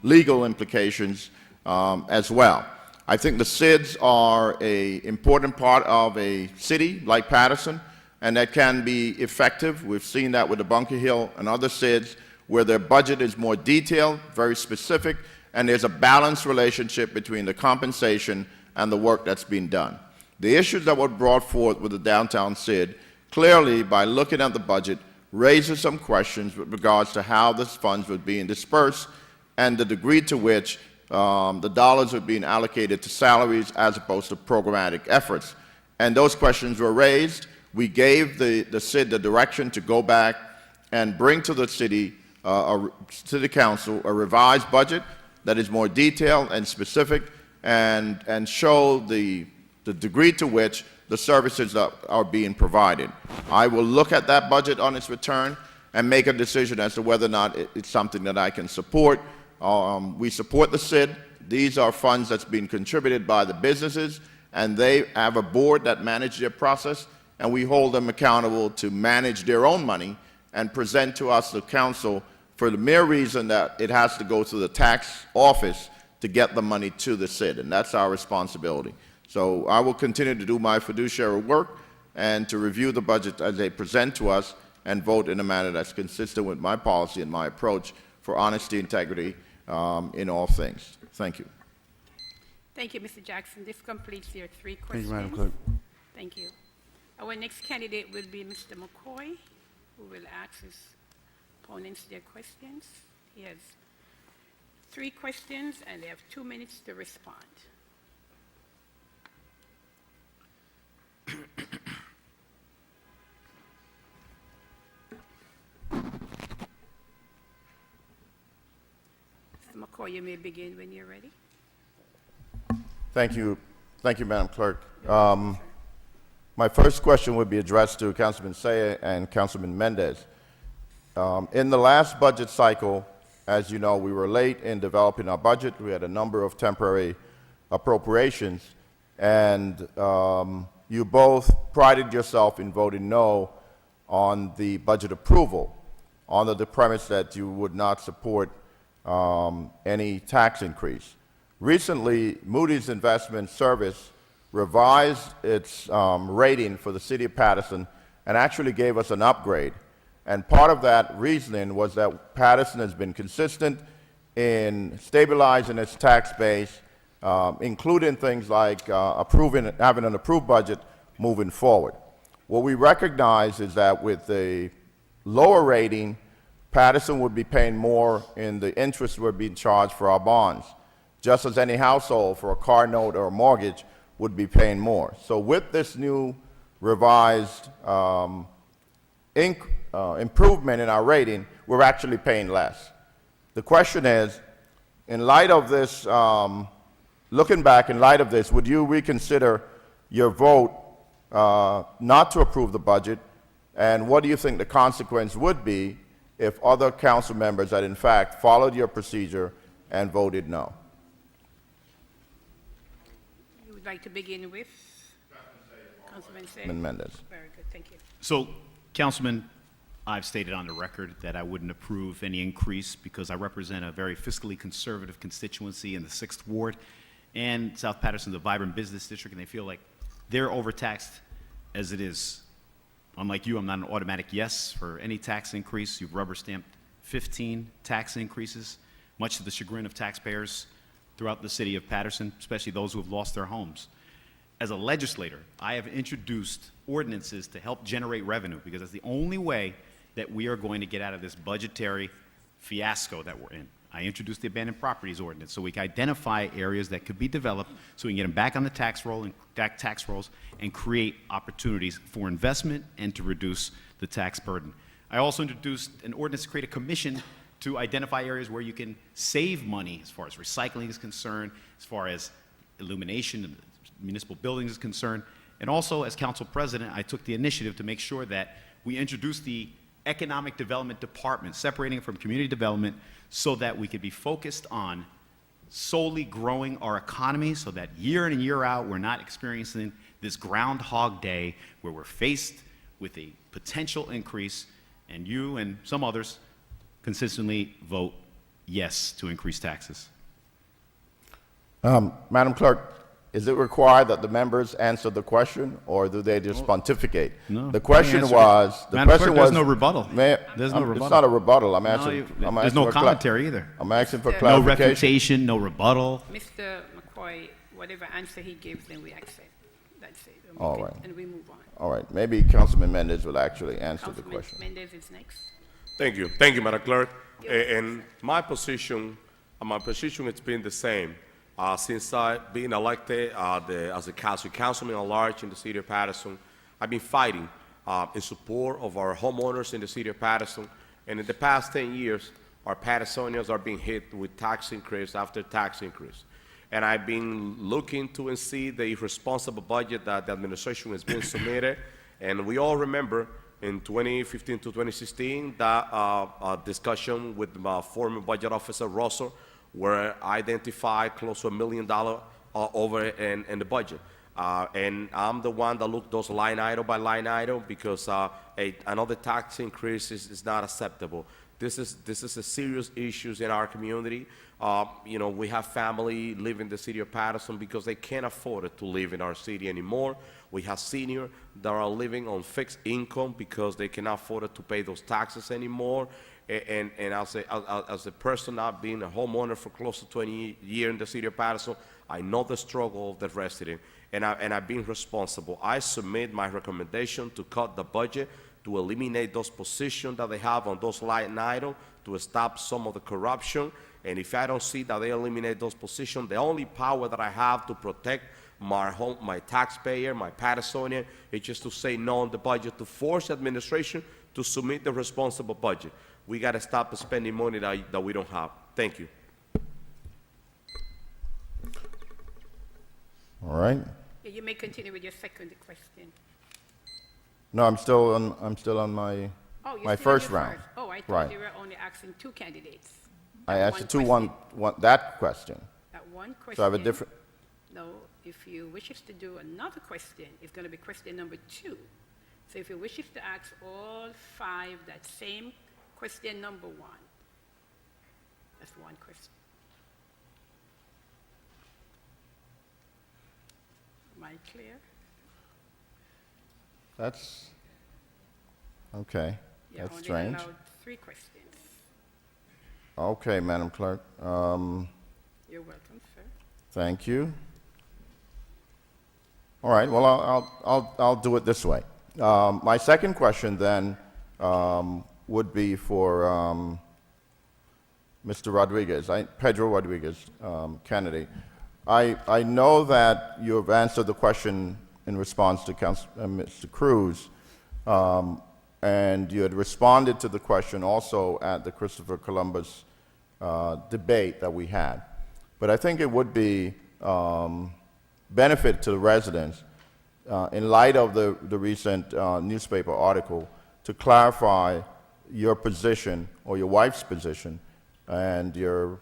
legal implications as well. I think the SIDs are an important part of a city like Patterson, and that can be effective. We've seen that with the Bunker Hill and other SIDs, where their budget is more detailed, very specific, and there's a balanced relationship between the compensation and the work that's being done. The issues that were brought forth with the downtown SID, clearly, by looking at the budget, raises some questions with regards to how these funds were being dispersed and the degree to which the dollars are being allocated to salaries as opposed to programmatic efforts. And those questions were raised. We gave the SID the direction to go back and bring to the city council a revised budget that is more detailed and specific, and show the degree to which the services are being provided. I will look at that budget on its return and make a decision as to whether or not it's something that I can support. We support the SID. These are funds that's being contributed by the businesses, and they have a board that manages their process, and we hold them accountable to manage their own money and present to us, the council, for the mere reason that it has to go through the tax office to get the money to the SID, and that's our responsibility. So I will continue to do my fiduciary work and to review the budget as they present to us and vote in a manner that's consistent with my policy and my approach for honesty, integrity in all things. Thank you. Thank you, Mr. Jackson. This completes your 3 Thank you, questions. Madam Clerk. Thank you. Our next candidate will be Mr. McCoy, who will ask his opponents their questions. He has 3 questions, and they have 2 minutes to respond. Mr. McCoy, you may begin when you're ready. Thank you, Madam Clerk. My first question would be addressed to Councilman Saya and Councilman Mendez. In the last budget cycle, as you know, we were late in developing our budget. We had a number of temporary appropriations, and you both prided yourself in voting no on the budget approval, under the premise that you would not support any tax increase. Recently, Moody's Investment Service revised its rating for the city of Patterson and actually gave us an upgrade. And part of that reasoning was that Patterson has been consistent in stabilizing its tax base, including things like having an approved budget moving forward. What we recognize is that with the lower rating, Patterson would be paying more in the interest we're being charged for our bonds, just as any household for a car note or a mortgage would be paying more. So with this new revised improvement in our rating, we're actually paying less. The question is, in light of this, looking back in light of this, would you reconsider your vote not to approve the budget, and what do you think the consequence would be if other council members had in fact followed your procedure and voted no. You would like to begin with? Councilman Say? Councilman Mendez. Very good, thank you. So, Councilman, I've stated on the record that I wouldn't approve any increase because I represent a very fiscally conservative constituency in the 6th Ward, and South Patterson's a vibrant business district, and they feel like they're overtaxed as it is. Unlike you, I'm not an automatic yes for any tax increase. You've rubber-stamped 15 tax increases, much to the chagrin of taxpayers throughout the city of Patterson, especially those who have lost their homes. As a legislator, I have introduced ordinances to help generate revenue because that's the only way that we are going to get out of this budgetary fiasco that we're in. I introduced the abandoned properties ordinance so we can identify areas that could be developed so we can get them back on the tax rolls and create opportunities for investment and to reduce the tax burden. I also introduced an ordinance to create a commission to identify areas where you can save money as far as recycling is concerned, as far as illumination of municipal buildings is concerned. And also, as council president, I took the initiative to make sure that we introduced the economic development department, separating it from community development so that we could be focused on solely growing our economy so that year in and year out, we're not experiencing this Groundhog Day where we're faced with a potential increase and you and some others consistently vote yes to increase taxes. Madam Clerk, is it required that the members answer the question, or do they just pontificate? No. The question Answer it. was, the Madam question Clerk, there's was... no rebuttal. Mayor, There's no rebuttal. It's not a rebuttal. I'm No, asking... I'm there's asking no for commentary either. I'm asking for No No clarification. refutation, no rebuttal. Mr. McCoy, whatever answer he gives, then we accept. That's it. And we All can- right. And we move on. All right, maybe Councilman Mendez will actually answer the Councilman question. Mendez is next. Thank you. Thank you, Madam Clerk. And my position has been the same. Since I've been elected as a councilman at large in the city of Patterson, I've been fighting in support of our homeowners in the city of Patterson. And in the past 10 years, our Pattersonians are being hit with tax increase after tax increase. And I've been looking to and see the irresponsible budget that the administration has been submitted. And we all remember in 2015 to 2016 that discussion with my former budget officer, Russell, where I identified close to $1 million over in the budget. And I'm the one that looked those line item by line item because another tax increase is not acceptable. This is a serious issue in our community. You know, we have family live in the city of Patterson because they can't afford it to live in our city anymore. We have seniors that are living on fixed income because they cannot afford it to pay those taxes anymore. And as a person not being a homeowner for close to 20 years in the city of Patterson, I know the struggle of the resident, and I've been responsible. I submit my recommendation to cut the budget, to eliminate those positions that they have on those line items, to stop some of the corruption. And if I don't see that they eliminate those positions, the only power that I have to protect my taxpayer, my Pattersonian, is just to say no on the budget, to force administration to submit the responsible budget. We got to stop spending money that we don't have. Thank you. All right. Yeah, you may continue with your second question. No, I'm still on my Oh, you're my still on first your round. first. Oh, I thought Right. you were only asking two candidates. I That asked you one two, question. that question. That one question. So I have a different, No, if you wishes to do another question, it's going to be question number 2. So if you wishes to ask all 5 that same question number 1, that's one question. Am I clear? that's, okay, You're that's only strange. allowed 3 questions. Okay, Madam Clerk, You're welcome, sir. thank you. All right, well, I'll do it this way. My second question then would be for Mr. Rodriguez, Pedro Rodriguez, candidate. I know that you have answered the question in response to Mr. Cruz, and you had responded to the question also at the Christopher Columbus debate that we had. But I think it would be benefit to the residents in light of the recent newspaper article to clarify your position or your wife's position and your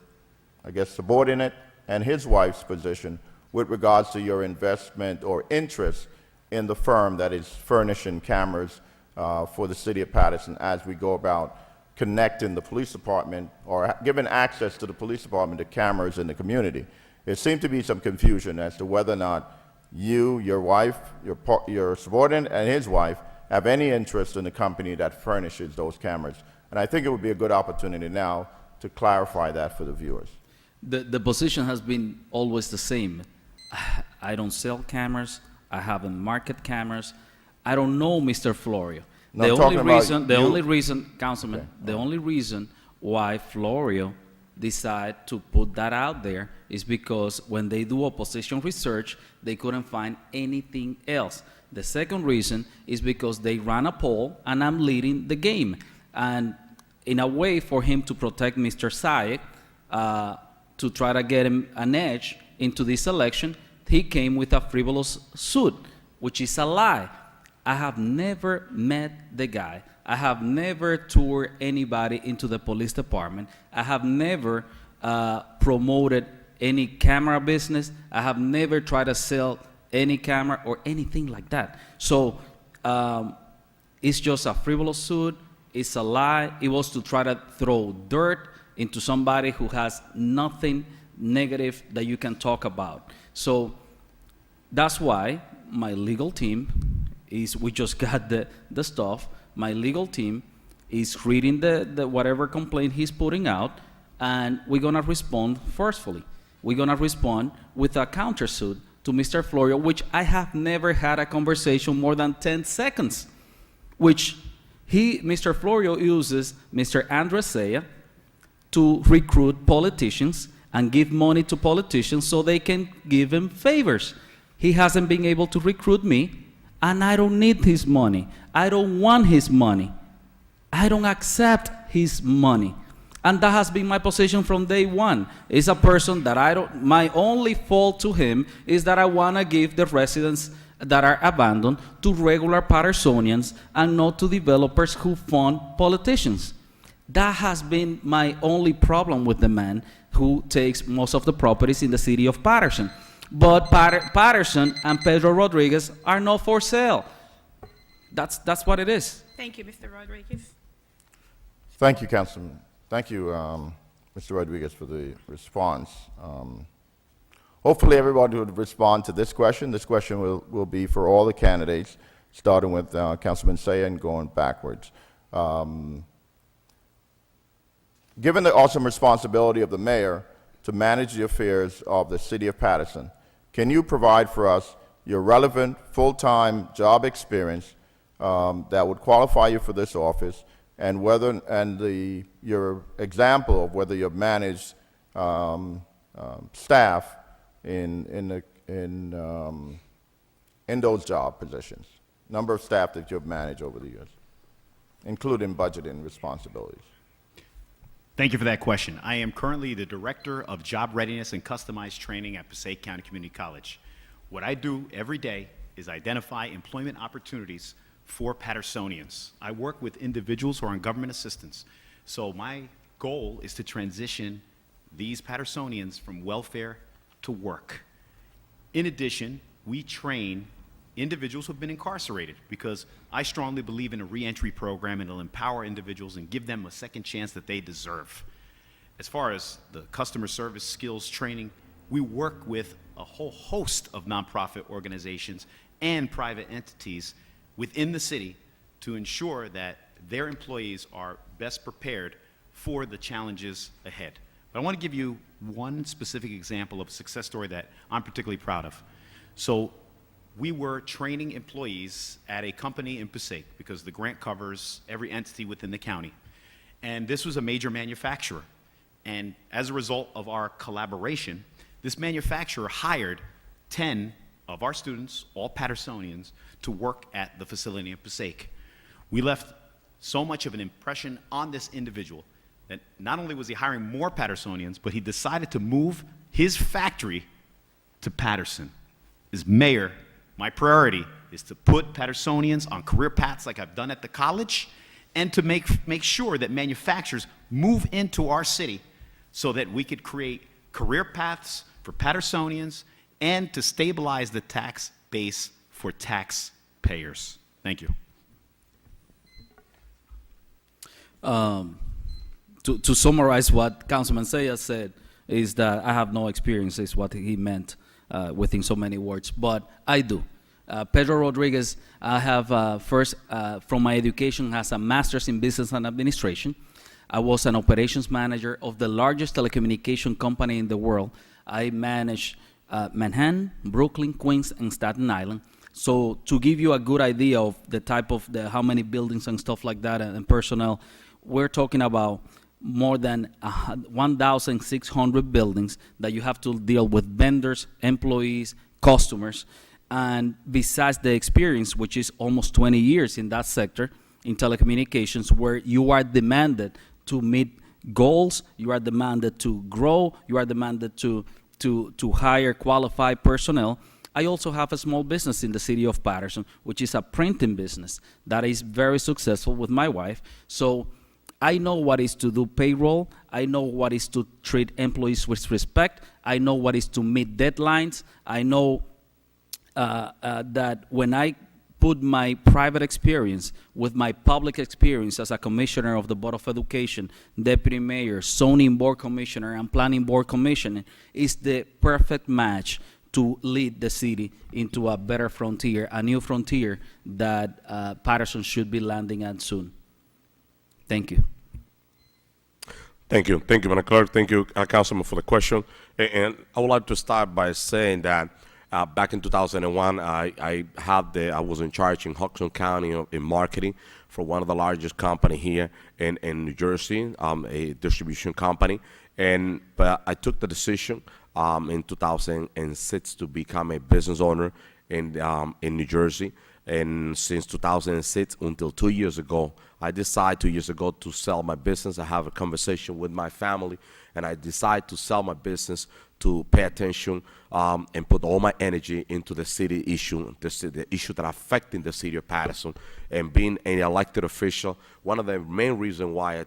I guess, subordinate and his wife's position with regards to your investment or interest in the firm that is furnishing cameras for the city of Patterson as we go about connecting the police department or giving access to the police department to cameras in the community. There seemed to be some confusion as to whether or not you, your wife, your subordinate, and his wife have any interest in the company that furnishes those cameras. And I think it would be a good opportunity now to clarify that for the viewers. The position has been always the same. I don't sell cameras. I haven't market cameras. I don't know Mr. Florio. No, I'm talking about you. Only reason, Councilman, Okay. the only reason why Florio decided to put that out there is because when they do opposition research, they couldn't find anything else. The second reason is because they ran a poll and I'm leading the game. And in a way for him to protect Mr. Sayek, to try to get him an edge into this election, he came with a frivolous suit, which is a lie. I have never met the guy. I have never toured anybody into the police department. I have never promoted any camera business. I have never tried to sell any camera or anything like that. So it's just a frivolous suit. It's a lie. It was to try to throw dirt into somebody who has nothing negative that you can talk about. So that's why my legal team we just got the stuff. My legal team is reading the whatever complaint he's putting out, and we're gonna respond forcefully. We're gonna respond with a countersuit to Mr. Florio, which I have never had a conversation more than 10 seconds, which Mr. Florio uses Mr. Andresea to recruit politicians and give money to politicians so they can give him favors. He hasn't been able to recruit me, and I don't need his money. I don't want his money. I don't accept his money. And that has been my position from day one. He's a person that my only fault to him is that I want to give the residents that are abandoned to regular Pattersonians and not to developers who fund politicians. That has been my only problem with the man who takes most of the properties in the city of Patterson. But Patterson and Pedro Rodriguez are not for sale. That's what it is. Thank you, Mr. Rodriguez. Thank you, Councilman. Thank you, Mr. Rodriguez, for the response. Hopefully everybody would respond to this question. This question will be for all the candidates, starting with Councilman Saya and going backwards. Given the awesome responsibility of the mayor to manage the affairs of the city of Patterson, can you provide for us your relevant full-time job experience that would qualify you for this office, and your example of whether you've managed staff in those job positions, number of staff that you've managed over the years, including budgeting responsibilities? Thank you for that question. I am currently the Director of Job Readiness and Customized Training at Passaic County Community College. What I do every day is identify employment opportunities for Pattersonians. I work with individuals who are on government assistance. So my goal is to transition these Pattersonians from welfare to work. In addition, we train individuals who have been incarcerated, because I strongly believe in a reentry program, and it'll empower individuals and give them a second chance that they deserve. As far as the customer service skills training, we work with a whole host of nonprofit organizations and private entities within the city to ensure that their employees are best prepared for the challenges ahead. But I want to give you one specific example of a success story that I'm particularly proud of. So we were training employees at a company in Passaic, because the grant covers every entity within the county. And this was a major manufacturer. And as a result of our collaboration, this manufacturer hired 10 of our students, all Pattersonians, to work at the facility in Passaic. We left so much of an impression on this individual that not only was he hiring more Pattersonians, but he decided to move his factory to Patterson. As mayor, my priority is to put Pattersonians on career paths like I've done at the college, and to make sure that manufacturers move into our city so that we could create career paths for Pattersonians, and to stabilize the tax base for taxpayers. Thank you. To summarize what Councilman Sayas said, is that I have no experience, is what he meant within so many words, but I do. Pedro Rodriguez, I have first, from my education, has a master's in business and administration. I was an operations manager of the largest telecommunication company in the world. I managed Manhattan, Brooklyn, Queens, and Staten Island. So to give you a good idea of the type of how many buildings and stuff like that and personnel, we're talking about more than 1,600 buildings that you have to deal with vendors, employees, customers. And besides the experience, which is almost 20 years in that sector, in telecommunications, where you are demanded to meet goals, you are demanded to grow, you are demanded to hire qualified personnel. I also have a small business in the city of Patterson, which is a printing business that is very successful with my wife. So I know what is to do payroll. I know what is to treat employees with respect. I know what is to meet deadlines. I know that when I put my private experience with my public experience as a commissioner of the Board of Education, deputy mayor, zoning board commissioner, and planning board commissioner, is the perfect match to lead the city into a better frontier, a new frontier that Patterson should be landing at soon. Thank you. Thank you, Madam Clerk. Thank you, Councilman, for the question. And I would like to start by saying that back in 2001, I was in charge in Hudson County in marketing for one of the largest company here in New Jersey, a distribution company. But I took the decision in 2006 to become a business owner in New Jersey. And since 2006 until 2 years ago, I decided 2 years ago to sell my business. I have a conversation with my family, and I decided to sell my business to pay attention and put all my energy into the city issue, the issue that are affecting the city of Patterson. And being an elected official, one of the main reasons why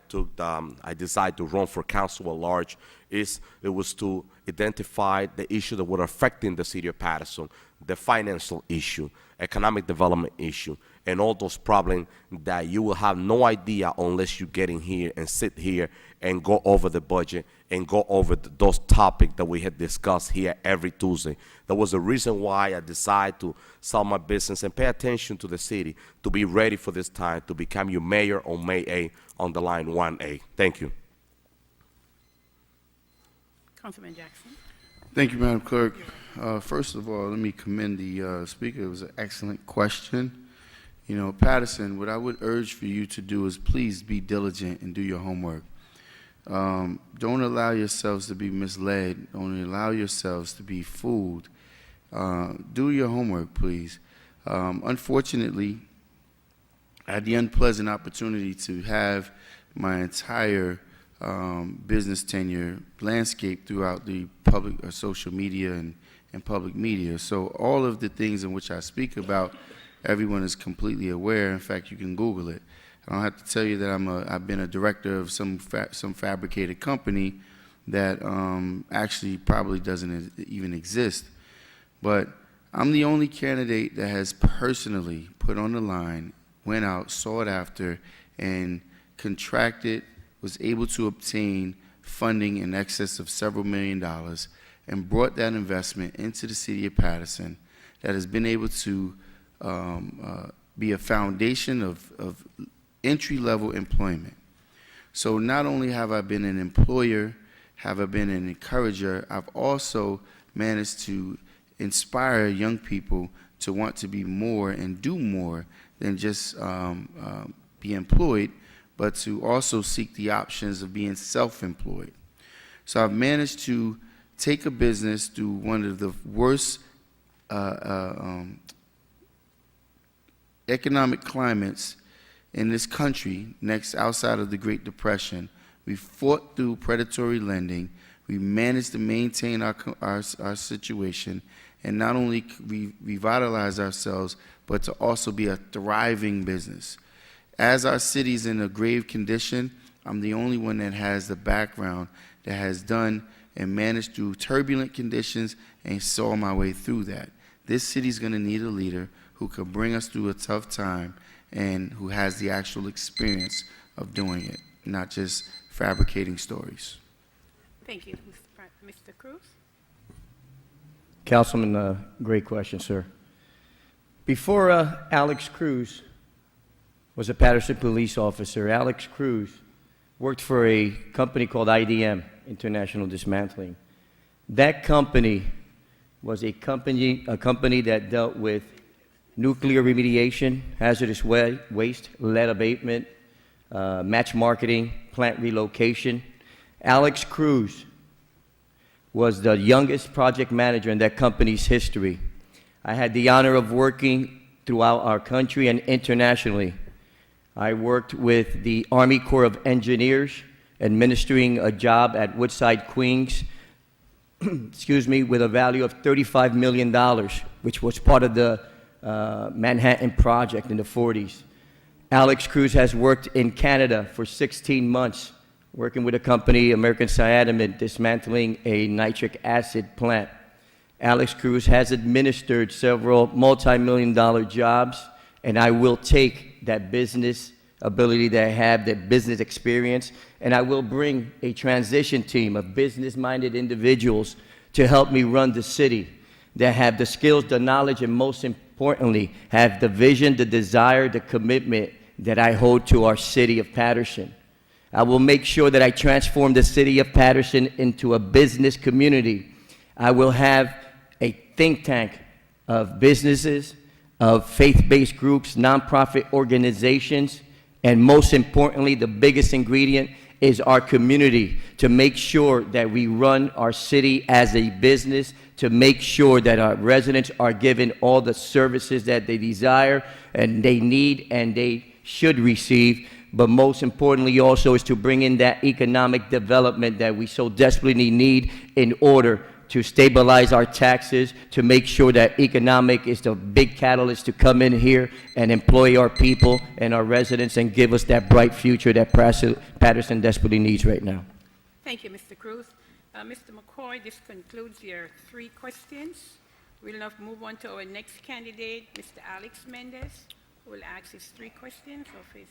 I decided to run for council at large it was to identify the issue that were affecting the city of Patterson, the financial issue, economic development issue, and all those problems that you will have no idea unless you get in here and sit here and go over the budget and go over those topics that we had discussed here every Tuesday. That was the reason why I decided to sell my business and pay attention to the city to be ready for this time to become your mayor on May 8 on the line 1A. Thank you. Councilman Jackson. Thank you, Madam Clerk. First of all, let me commend the speaker. It was an excellent question. You know, Patterson, what I would urge for you to do is please be diligent and do your homework. Don't allow yourselves to be misled. Don't allow yourselves to be fooled. Do your homework, please. Unfortunately, I had the unpleasant opportunity to have my entire business tenure landscape throughout the public or social media and public media. So all of the things in which I speak about, everyone is completely aware. In fact, you can Google it. I don't have to tell you that I've been a director of some fabricated company that actually probably doesn't even exist. But I'm the only candidate that has personally put on the line, went out, sought after, and contracted, was able to obtain funding in excess of several $1 million and brought that investment into the city of Patterson that has been able to be a foundation of entry-level employment. So not only have I been an employer, have I been an encourager, I've also managed to inspire young people to want to be more and do more than just be employed, but to also seek the options of being self-employed. So I've managed to take a business through one of the worst economic climates in this country, next outside of the Great Depression. We fought through predatory lending. We managed to maintain our situation and not only revitalize ourselves, but to also be a thriving business. As our city's in a grave condition, I'm the only one that has the background that has done and managed through turbulent conditions and saw my way through that. This city's going to need a leader who can bring us through a tough time and who has the actual experience of doing it, not just fabricating stories. Thank you, Mr. Cruz. Councilman, great question, sir. Before Alex Cruz was a Patterson police officer, Alex Cruz worked for a company called IDM, International Dismantling. That company was a company that dealt with nuclear remediation, hazardous waste, lead abatement, match marketing, plant relocation. Alex Cruz was the youngest project manager in that company's history. I had the honor of working throughout our country and internationally. I worked with the Army Corps of Engineers, administering a job at Woodside, Queens, excuse me, with a value of $35 million, which was part of the Manhattan Project in the 40s. Alex Cruz has worked in Canada for 16 months, working with a company, American Cyanamid, dismantling a nitric acid plant. Alex Cruz has administered several multi-million-dollar jobs, and I will take that business ability that I have, that business experience, and I will bring a transition team of business-minded individuals to help me run the city that have the skills, the knowledge, and most importantly, have the vision, the desire, the commitment that I hold to our city of Patterson. I will make sure that I transform the city of Patterson into a business community. I will have a think tank of businesses, of faith-based groups, nonprofit organizations, and most importantly, the biggest ingredient is our community, to make sure that we run our city as a business, to make sure that our residents are given all the services that they desire and they need and they should receive. But most importantly also is to bring in that economic development that we so desperately need in order to stabilize our taxes, to make sure that economic is the big catalyst to come in here and employ our people and our residents and give us that bright future that Patterson desperately needs right now. Thank you, Mr. Cruz. Mr. McCoy, this concludes your 3 questions. We'll now move on to our next candidate, Mr. Alex Mendez, who will ask his 3 questions of his.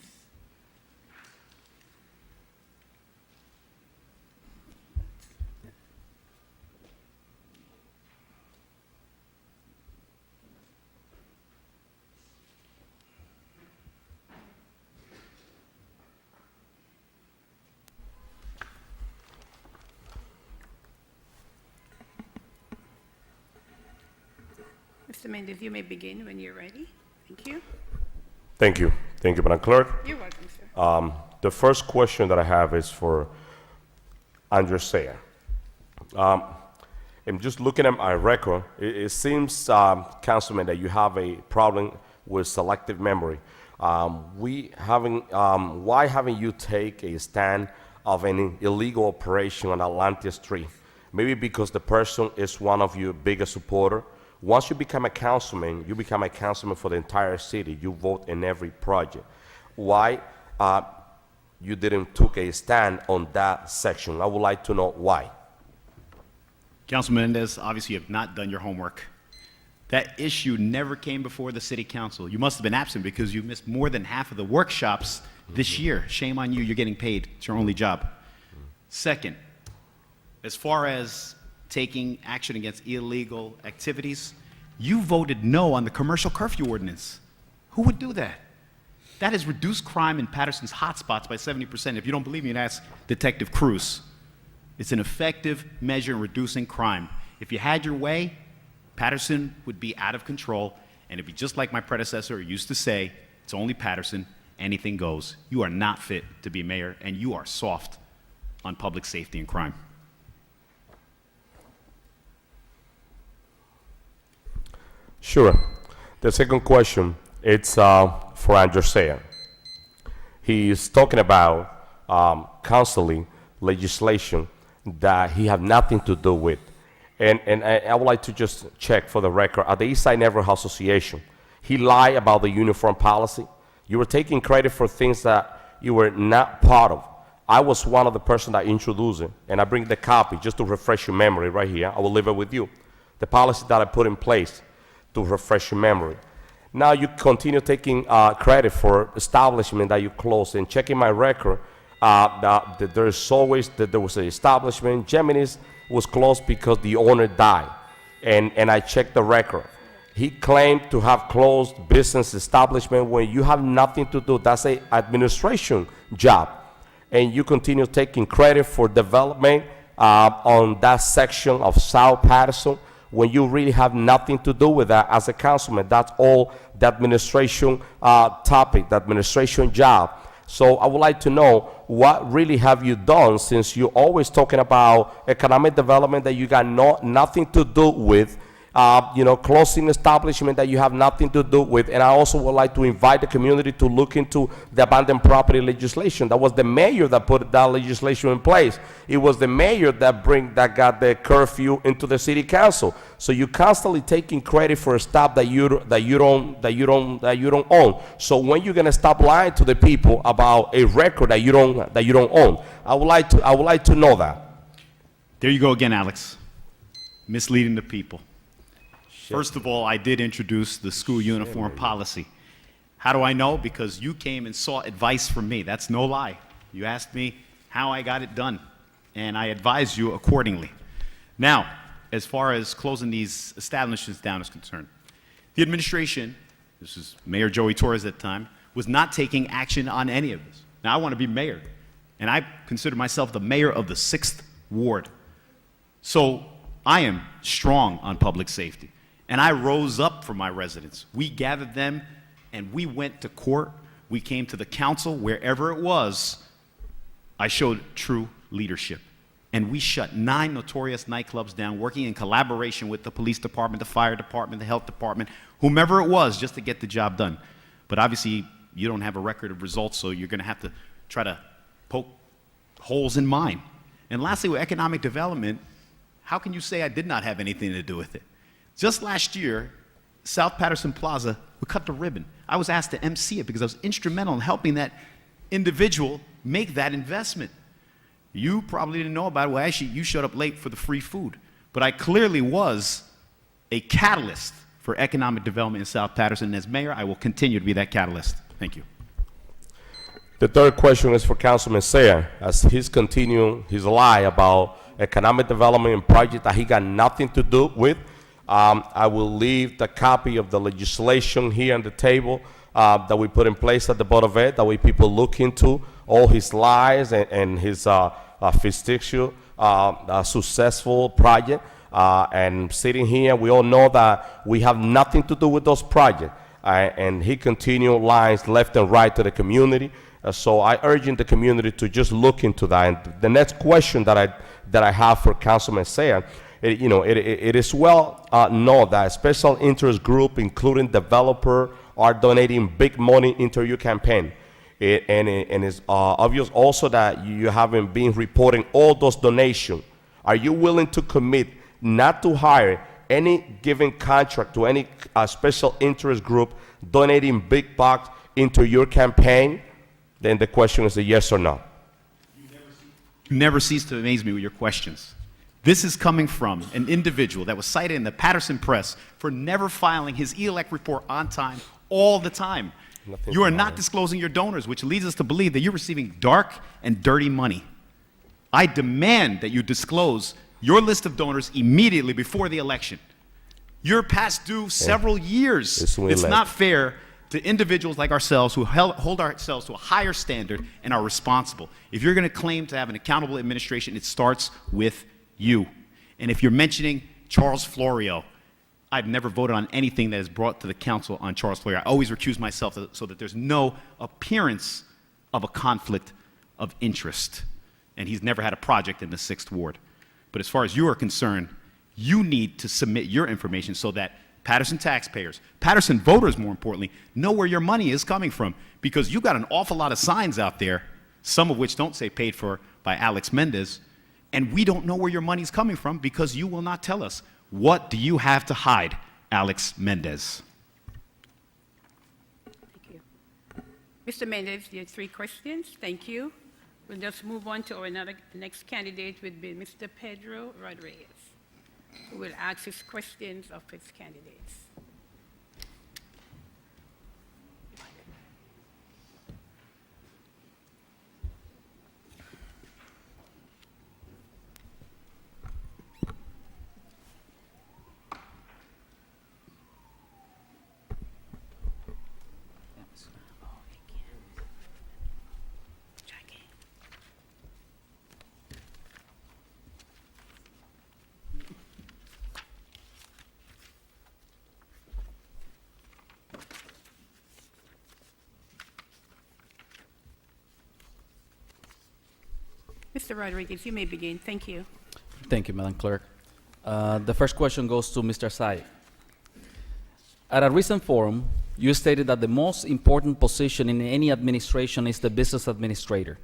Mr. Mendez, you may begin when you're ready. Thank you. Thank you. Thank you, Madam Clerk. You're welcome, sir. The first question that I have is for Andrea. I'm just looking at my record. It seems, Councilman, that you have a problem with selective memory. Why haven't you take a stand of an illegal operation on Atlantis Street? Maybe because the person is one of your biggest supporter. Once you become a councilman, you become a councilman for the entire city. You vote in every project. Why you didn't take a stand on that section? I would like to know why. Councilman Mendez, obviously you have not done your homework. That issue never came before the city council. You must have been absent because you missed more than half of the workshops this year. Shame on you, you're getting paid. It's your only job. Second, as far as taking action against illegal activities, you voted no on the commercial curfew ordinance. Who would do that? That has reduced crime in Patterson's hotspots by 70%. If you don't believe me, you can ask Detective Cruz. It's an effective measure in reducing crime. If you had your way, Patterson would be out of control, and it'd be just like my predecessor used to say, it's only Patterson, anything goes. You are not fit to be mayor, and you are soft on public safety and crime. Sure. The second question, it's for Andrea. He's talking about counseling legislation that he had nothing to do with. And I would like to just check for the record, at the East Side Neighborhood Association, he lied about the uniform policy. You were taking credit for things that you were not part of. I was one of the person that introduced it, and I bring the copy just to refresh your memory right here. I will leave it with you. The policy that I put in place to refresh your memory. Now you continue taking credit for establishment that you closed, and checking my record, that there's always that there was an establishment. Gemini's was closed because the owner died, and I checked the record. He claimed to have closed business establishment when you have nothing to do. That's a administration job, and you continue taking credit for development on that section of South Patterson when you really have nothing to do with that as a councilman. That's all the administration topic, the administration job. So I would like to know, what really have you done, since you're always talking about economic development that you got nothing to do with, closing establishment that you have nothing to do with. And I also would like to invite the community to look into the abandoned property legislation. That was the mayor that put that legislation in place. It was the mayor that got the curfew into the city council. So you're constantly taking credit for stuff that you don't own. So when you're gonna stop lying to the people about a record that you don't own? I would like to know that. There you go again, Alex. Misleading the people. First of all, I did introduce the school uniform policy. How do I know? Because you came and sought advice from me. That's no lie. You asked me how I got it done, and I advised you accordingly. Now, as far as closing these establishments down is concerned, the administration, this is Mayor Joey Torres at the time, was not taking action on any of this. Now, I want to be mayor, and I consider myself the mayor of the 6th Ward. So I am strong on public safety. And I rose up for my residents. We gathered them, and we went to court. We came to the council, wherever it was. I showed true leadership. And we shut 9 notorious nightclubs down, working in collaboration with the police department, the fire department, the health department, whomever it was, just to get the job done. But obviously, you don't have a record of results, so you're going to have to try to poke holes in mine. And lastly, with economic development, how can you say I did not have anything to do with it? Just last year, South Patterson Plaza, we cut the ribbon. I was asked to MC it because I was instrumental in helping that individual make that investment. You probably didn't know about it. Well, actually, you showed up late for the free food. But I clearly was a catalyst for economic development in South Patterson. And as mayor, I will continue to be that catalyst. Thank you. The third question is for Councilman Sayre, as he's continuing his lie about economic development and project that he got nothing to do with. I will leave the copy of the legislation here on the table that we put in place at the Board of Ed, that way people look into all his lies and his fictitious successful project. And sitting here, we all know that we have nothing to do with those projects. And he continued lies left and right to the community. So I urge the community to just look into that. And the next question that I have for Councilman Sayre, it is well known that special interest group, including developer, are donating big money into your campaign. And it's obvious also that you haven't been reporting all those donations. Are you willing to commit not to hire any given contract to any special interest group donating big bucks into your campaign? Then the question is a yes or no. You never cease to amaze me with your questions. This is coming from an individual that was cited in the Patterson Press for never filing his e-elect report on time all the time. You are not disclosing your donors, which leads us to believe that you're receiving dark and dirty money. I demand that you disclose your list of donors immediately before the election. You're past due several years. It's not fair to individuals like ourselves who hold ourselves to a higher standard and are responsible. If you're going to claim to have an accountable administration, it starts with you. And if you're mentioning Charles Florio, I've never voted on anything that is brought to the council on Charles Florio. I always recuse myself so that there's no appearance of a conflict of interest. And he's never had a project in the 6th Ward. But as far as you are concerned, you need to submit your information so that Patterson taxpayers, Patterson voters more importantly, know where your money is coming from. Because you've got an awful lot of signs out there, some of which don't say paid for by Alex Mendez, and we don't know where your money's coming from because you will not tell us. What do you have to hide, Alex Mendez? Thank you. Mr. Mendez, your 3 questions. Thank you. We'll just move on to our next candidate would be Mr. Pedro Rodriguez, who will ask his questions of his candidates. Mr. Rodriguez, you may begin. Thank you. Thank you, Madam Clerk. The first question goes to Mr. Syed. At a recent forum, you stated that the most important position in any administration is the business administrator.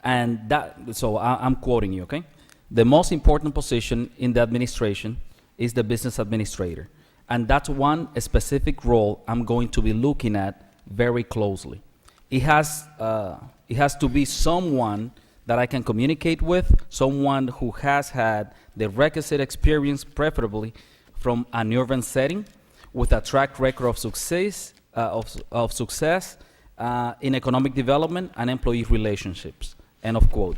And so I'm quoting you, okay? The most important position in the administration is the business administrator. And that's one specific role I'm going to be looking at very closely. It has to be someone that I can communicate with, someone who has had the requisite experience, preferably from an urban setting, with a track record of success, in economic development and employee relationships. End of quote.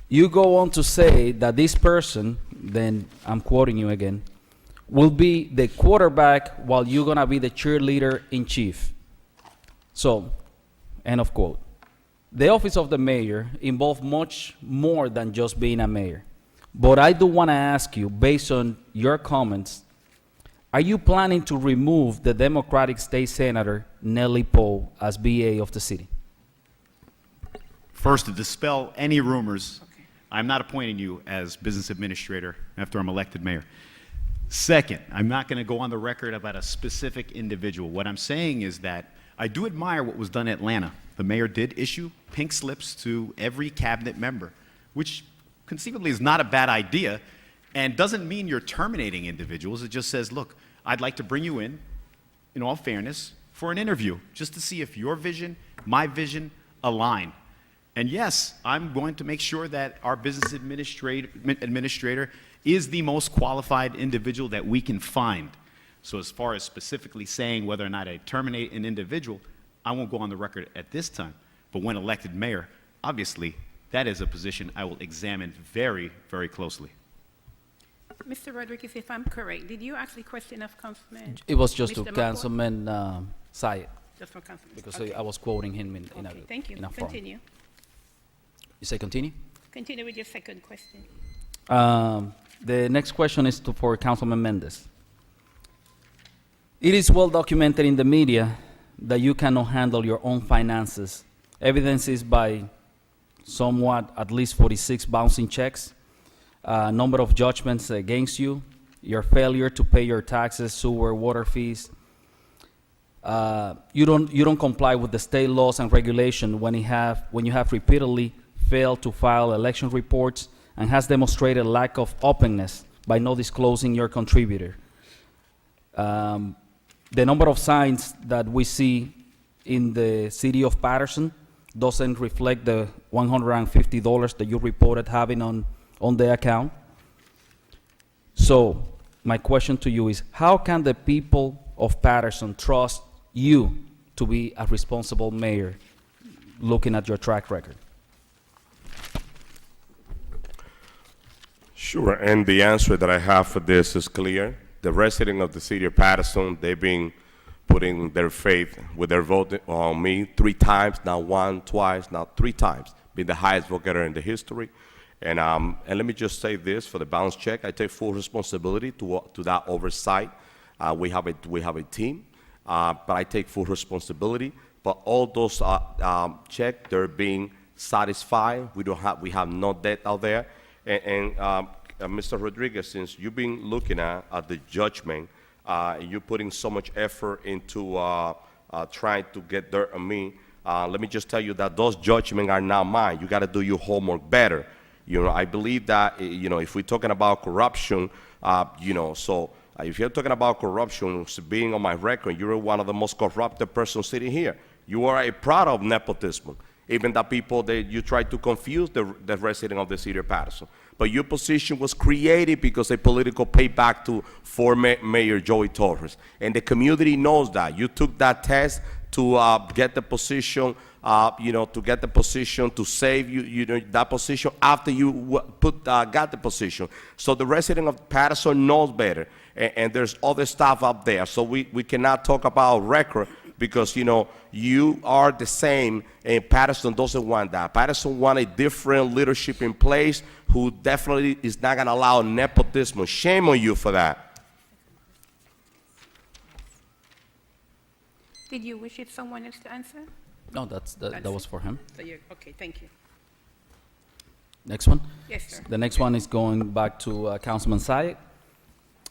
You go on to say that this person, then I'm quoting you again, will be the quarterback while you're gonna be the cheerleader in chief. So, end of quote. The office of the mayor involves much more than just being a mayor. But I do want to ask you, based on your comments, are you planning to remove the Democratic State Senator Nellie Poe as BA of the city? First, to dispel any rumors, I'm not appointing you as business administrator after I'm elected mayor. Second, I'm not going to go on the record about a specific individual. What I'm saying is that I do admire what was done in Atlanta. The mayor did issue pink slips to every cabinet member, which conceivably is not a bad idea and doesn't mean you're terminating individuals. It just says, look, I'd like to bring you in all fairness, for an interview, just to see if your vision, my vision align. And yes, I'm going to make sure that our business administrator is the most qualified individual that we can find. So as far as specifically saying whether or not I terminate an individual, I won't go on the record at this time. But when elected mayor, obviously, that is a position I will examine very, very closely. Mr. Rodriguez, if I'm correct, did you ask the question of Councilman? It was just to Mr. McCoy? Councilman Syed, Just for Councilman. because Okay. I was quoting him in Okay, thank you. a forum. Continue. You say continue? Continue with your second question. The next question is for Councilman Mendez. It is well documented in the media that you cannot handle your own finances. Evidence is by somewhat at least 46 bouncing checks, number of judgments against you, your failure to pay your taxes, sewer, water fees. You don't comply with the state laws and regulation when you have repeatedly failed to file election reports and has demonstrated lack of openness by not disclosing your contributor. The number of signs that we see in the city of Patterson doesn't reflect the $150 that you reported having on the account. So my question to you is, how can the people of Patterson trust you to be a responsible mayor looking at your track record? Sure, and the answer that I have for this is clear. The residents of the city of Patterson, they've been putting their faith with their vote on me 3 times, not 1, twice, not 3 times, being the highest vote getter in the history. And let me just say this for the balance check. I take full responsibility to that oversight. We have a team, but I take full responsibility. But all those checks, they're being satisfied. We have no debt out there. And Mr. Rodriguez, since you've been looking at the judgment, you're putting so much effort into trying to get dirt on me. Let me just tell you that those judgments are not mine. You got to do your homework better. I believe that, if we're talking about corruption, so if you're talking about corruption being on my record, you're one of the most corrupted persons sitting here. You are a product of nepotism. even the people that you try to confuse the resident of the city of Patterson. But your position was created because a political payback to former Mayor Joey Torres. And the community knows that. You took that test to get the position, to get the position to save that position after you got the position. So the resident of Patterson knows better, and there's other stuff up there. So we cannot talk about record because, you are the same, and Patterson doesn't want that. Patterson wants a different leadership in place who definitely is not going to allow nepotism. Shame on you for that. Did you wish it someone else to answer? No, that was for him. So you're, okay, thank you. Next one. Yes, sir. The next one is going back to Councilman Sayek.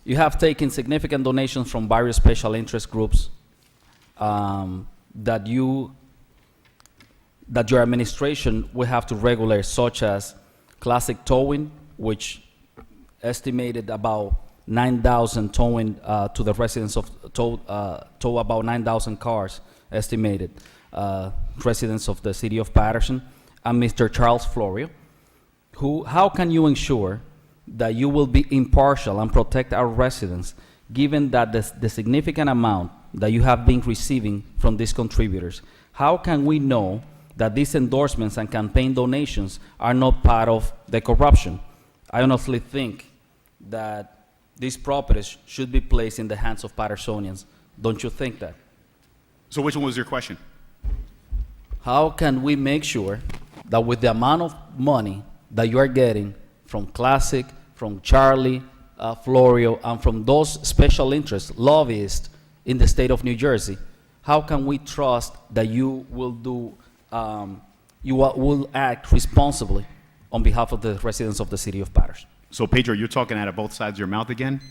You have taken significant donations from various special interest groups that your administration will have to regulate, such as Classic Towing, which estimated about 9,000 towing to the residents of tow about 9,000 cars estimated residents of the city of Patterson, and Mr. Charles Florio. How can you ensure that you will be impartial and protect our residents, given that the significant amount that you have been receiving from these contributors? How can we know that these endorsements and campaign donations are not part of the corruption? I honestly think that these properties should be placed in the hands of Pattersonians. Don't you think that? So which one was your question? How can we make sure that with the amount of money that you are getting from Classic, from Charlie, Florio, and from those special interests, lobbyists in the state of New Jersey, how can we trust that you will will act responsibly on behalf of the residents of the city of Patterson? So Pedro, you're talking out of both sides of your mouth again,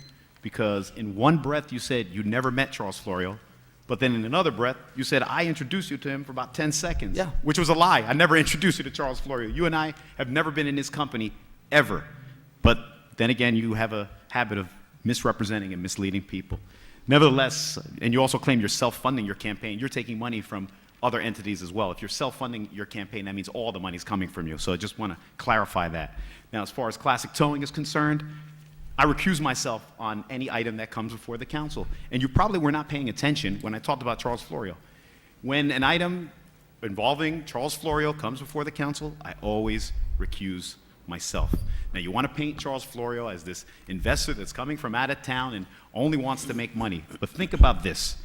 because in one breath you said you never met Charles Florio, but then in another breath you said I introduced you to him for about 10 seconds, Yeah. which was a lie. I never introduced you to Charles Florio. You and I have never been in his company ever. But then again, you have a habit of misrepresenting and misleading people. Nevertheless, and you also claim you're self-funding your campaign, you're taking money from other entities as well. If you're self-funding your campaign, that means all the money's coming from you. So I just want to clarify that. Now, as far as Classic Towing is concerned, I recuse myself on any item that comes before the council. And you probably were not paying attention when I talked about Charles Florio. When an item involving Charles Florio comes before the council, I always recuse myself. Now, you want to paint Charles Florio as this investor that's coming from out of town and only wants to make money. But think about this.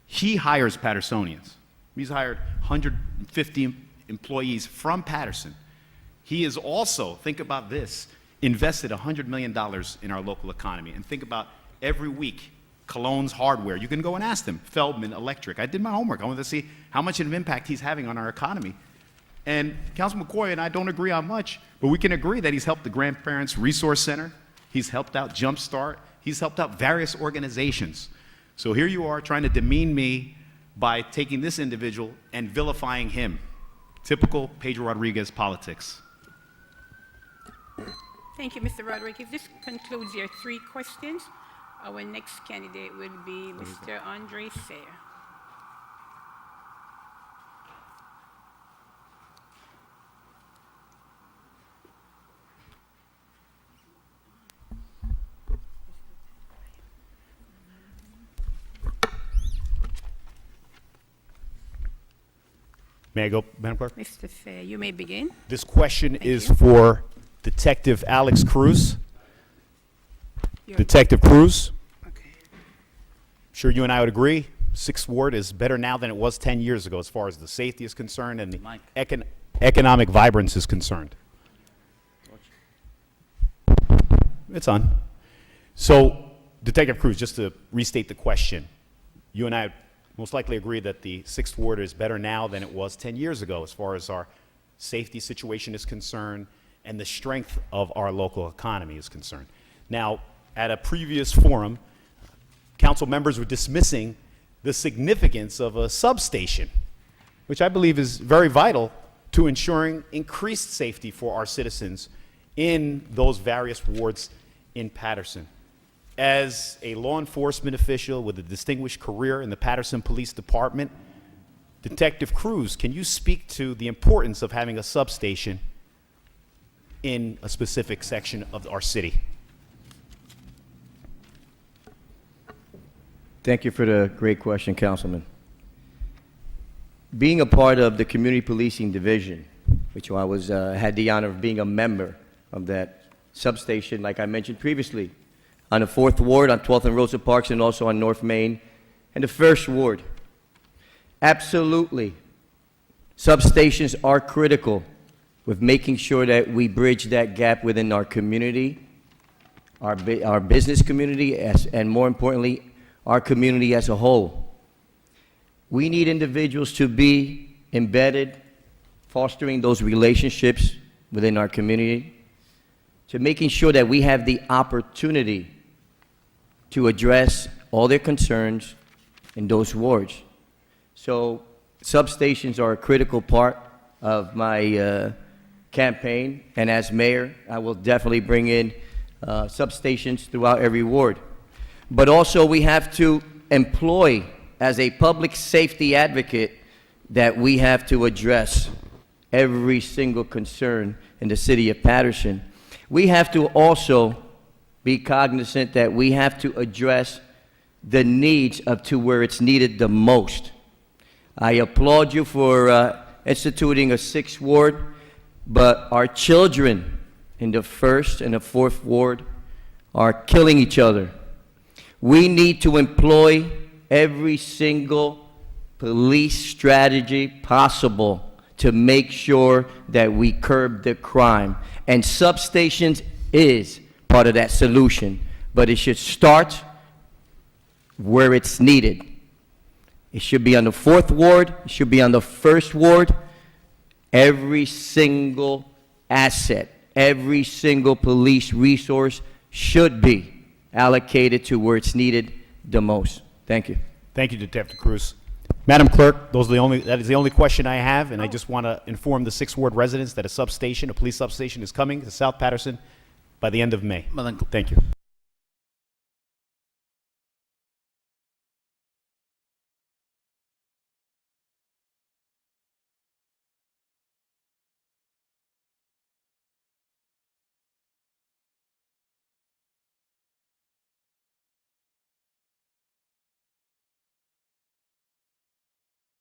He hires Pattersonians. He's hired 150 employees from Patterson. He is also, think about this, invested $100 million in our local economy. And think about every week, Cologne's Hardware. You can go and ask them. Feldman Electric. I did my homework. I wanted to see how much of an impact he's having on our economy. And Councilman McCoy and I don't agree on much, but we can agree that he's helped the Grandparents Resource Center. He's helped out Jumpstart. He's helped out various organizations. So here you are trying to demean me by taking this individual and vilifying him. Typical Pedro Rodriguez politics. Thank you, Mr. Rodriguez. This concludes your 3 questions. Our next candidate will be Mr. Andre Sayre. May I go, Madam Clerk? Mr. Sayre, you may begin. This question Thank is you. for Detective Alex Cruz. Your- Detective Cruz, Okay. sure you and I would agree, 6th Ward is better now than it was 10 years ago as far as the safety is concerned and the Mike. economic vibrance is concerned. It's on. So, Detective Cruz, just to restate the question, you and I most likely agree that the 6th Ward is better now than it was 10 years ago as far as our safety situation is concerned and the strength of our local economy is concerned. Now, at a previous forum, council members were dismissing the significance of a substation, which I believe is very vital to ensuring increased safety for our citizens in those various wards in Patterson. As a law enforcement official with a distinguished career in the Patterson Police Department, Detective Cruz, can you speak to the importance of having a substation in a specific section of our city? Thank you for the great question, Councilman. Being a part of the Community Policing Division, which I was, had the honor of being a member of that substation, like I mentioned previously, on the 4th Ward, on 12th and Rosa Parks, and also on North Main, and the 1st Ward. Absolutely, substations are critical with making sure that we bridge that gap within our community, our business community, and more importantly, our community as a whole. We need individuals to be embedded, fostering those relationships within our community, to making sure that we have the opportunity to address all their concerns in those wards. So substations are a critical part of my campaign, and as mayor, I will definitely bring in substations throughout every ward. But also we have to employ, as a public safety advocate, that we have to address every single concern in the city of Patterson. We have to also be cognizant that we have to address the needs of to where it's needed the most. I applaud you for instituting a 6th ward, but our children in the 1st and the 4th ward are killing each other. We need to employ every single police strategy possible to make sure that we curb the crime. And substations is part of that solution, but it should start where it's needed. It should be on the 4th Ward, it should be on the 1st Ward. Every single asset, every single police resource should be allocated to where it's needed the most. Thank you. Thank you, Detective Cruz. Madam Clerk, that is the only question I have, and I just want to inform the 6th Ward residents that a police substation is coming to South Patterson by the end of May. Madam Thank you.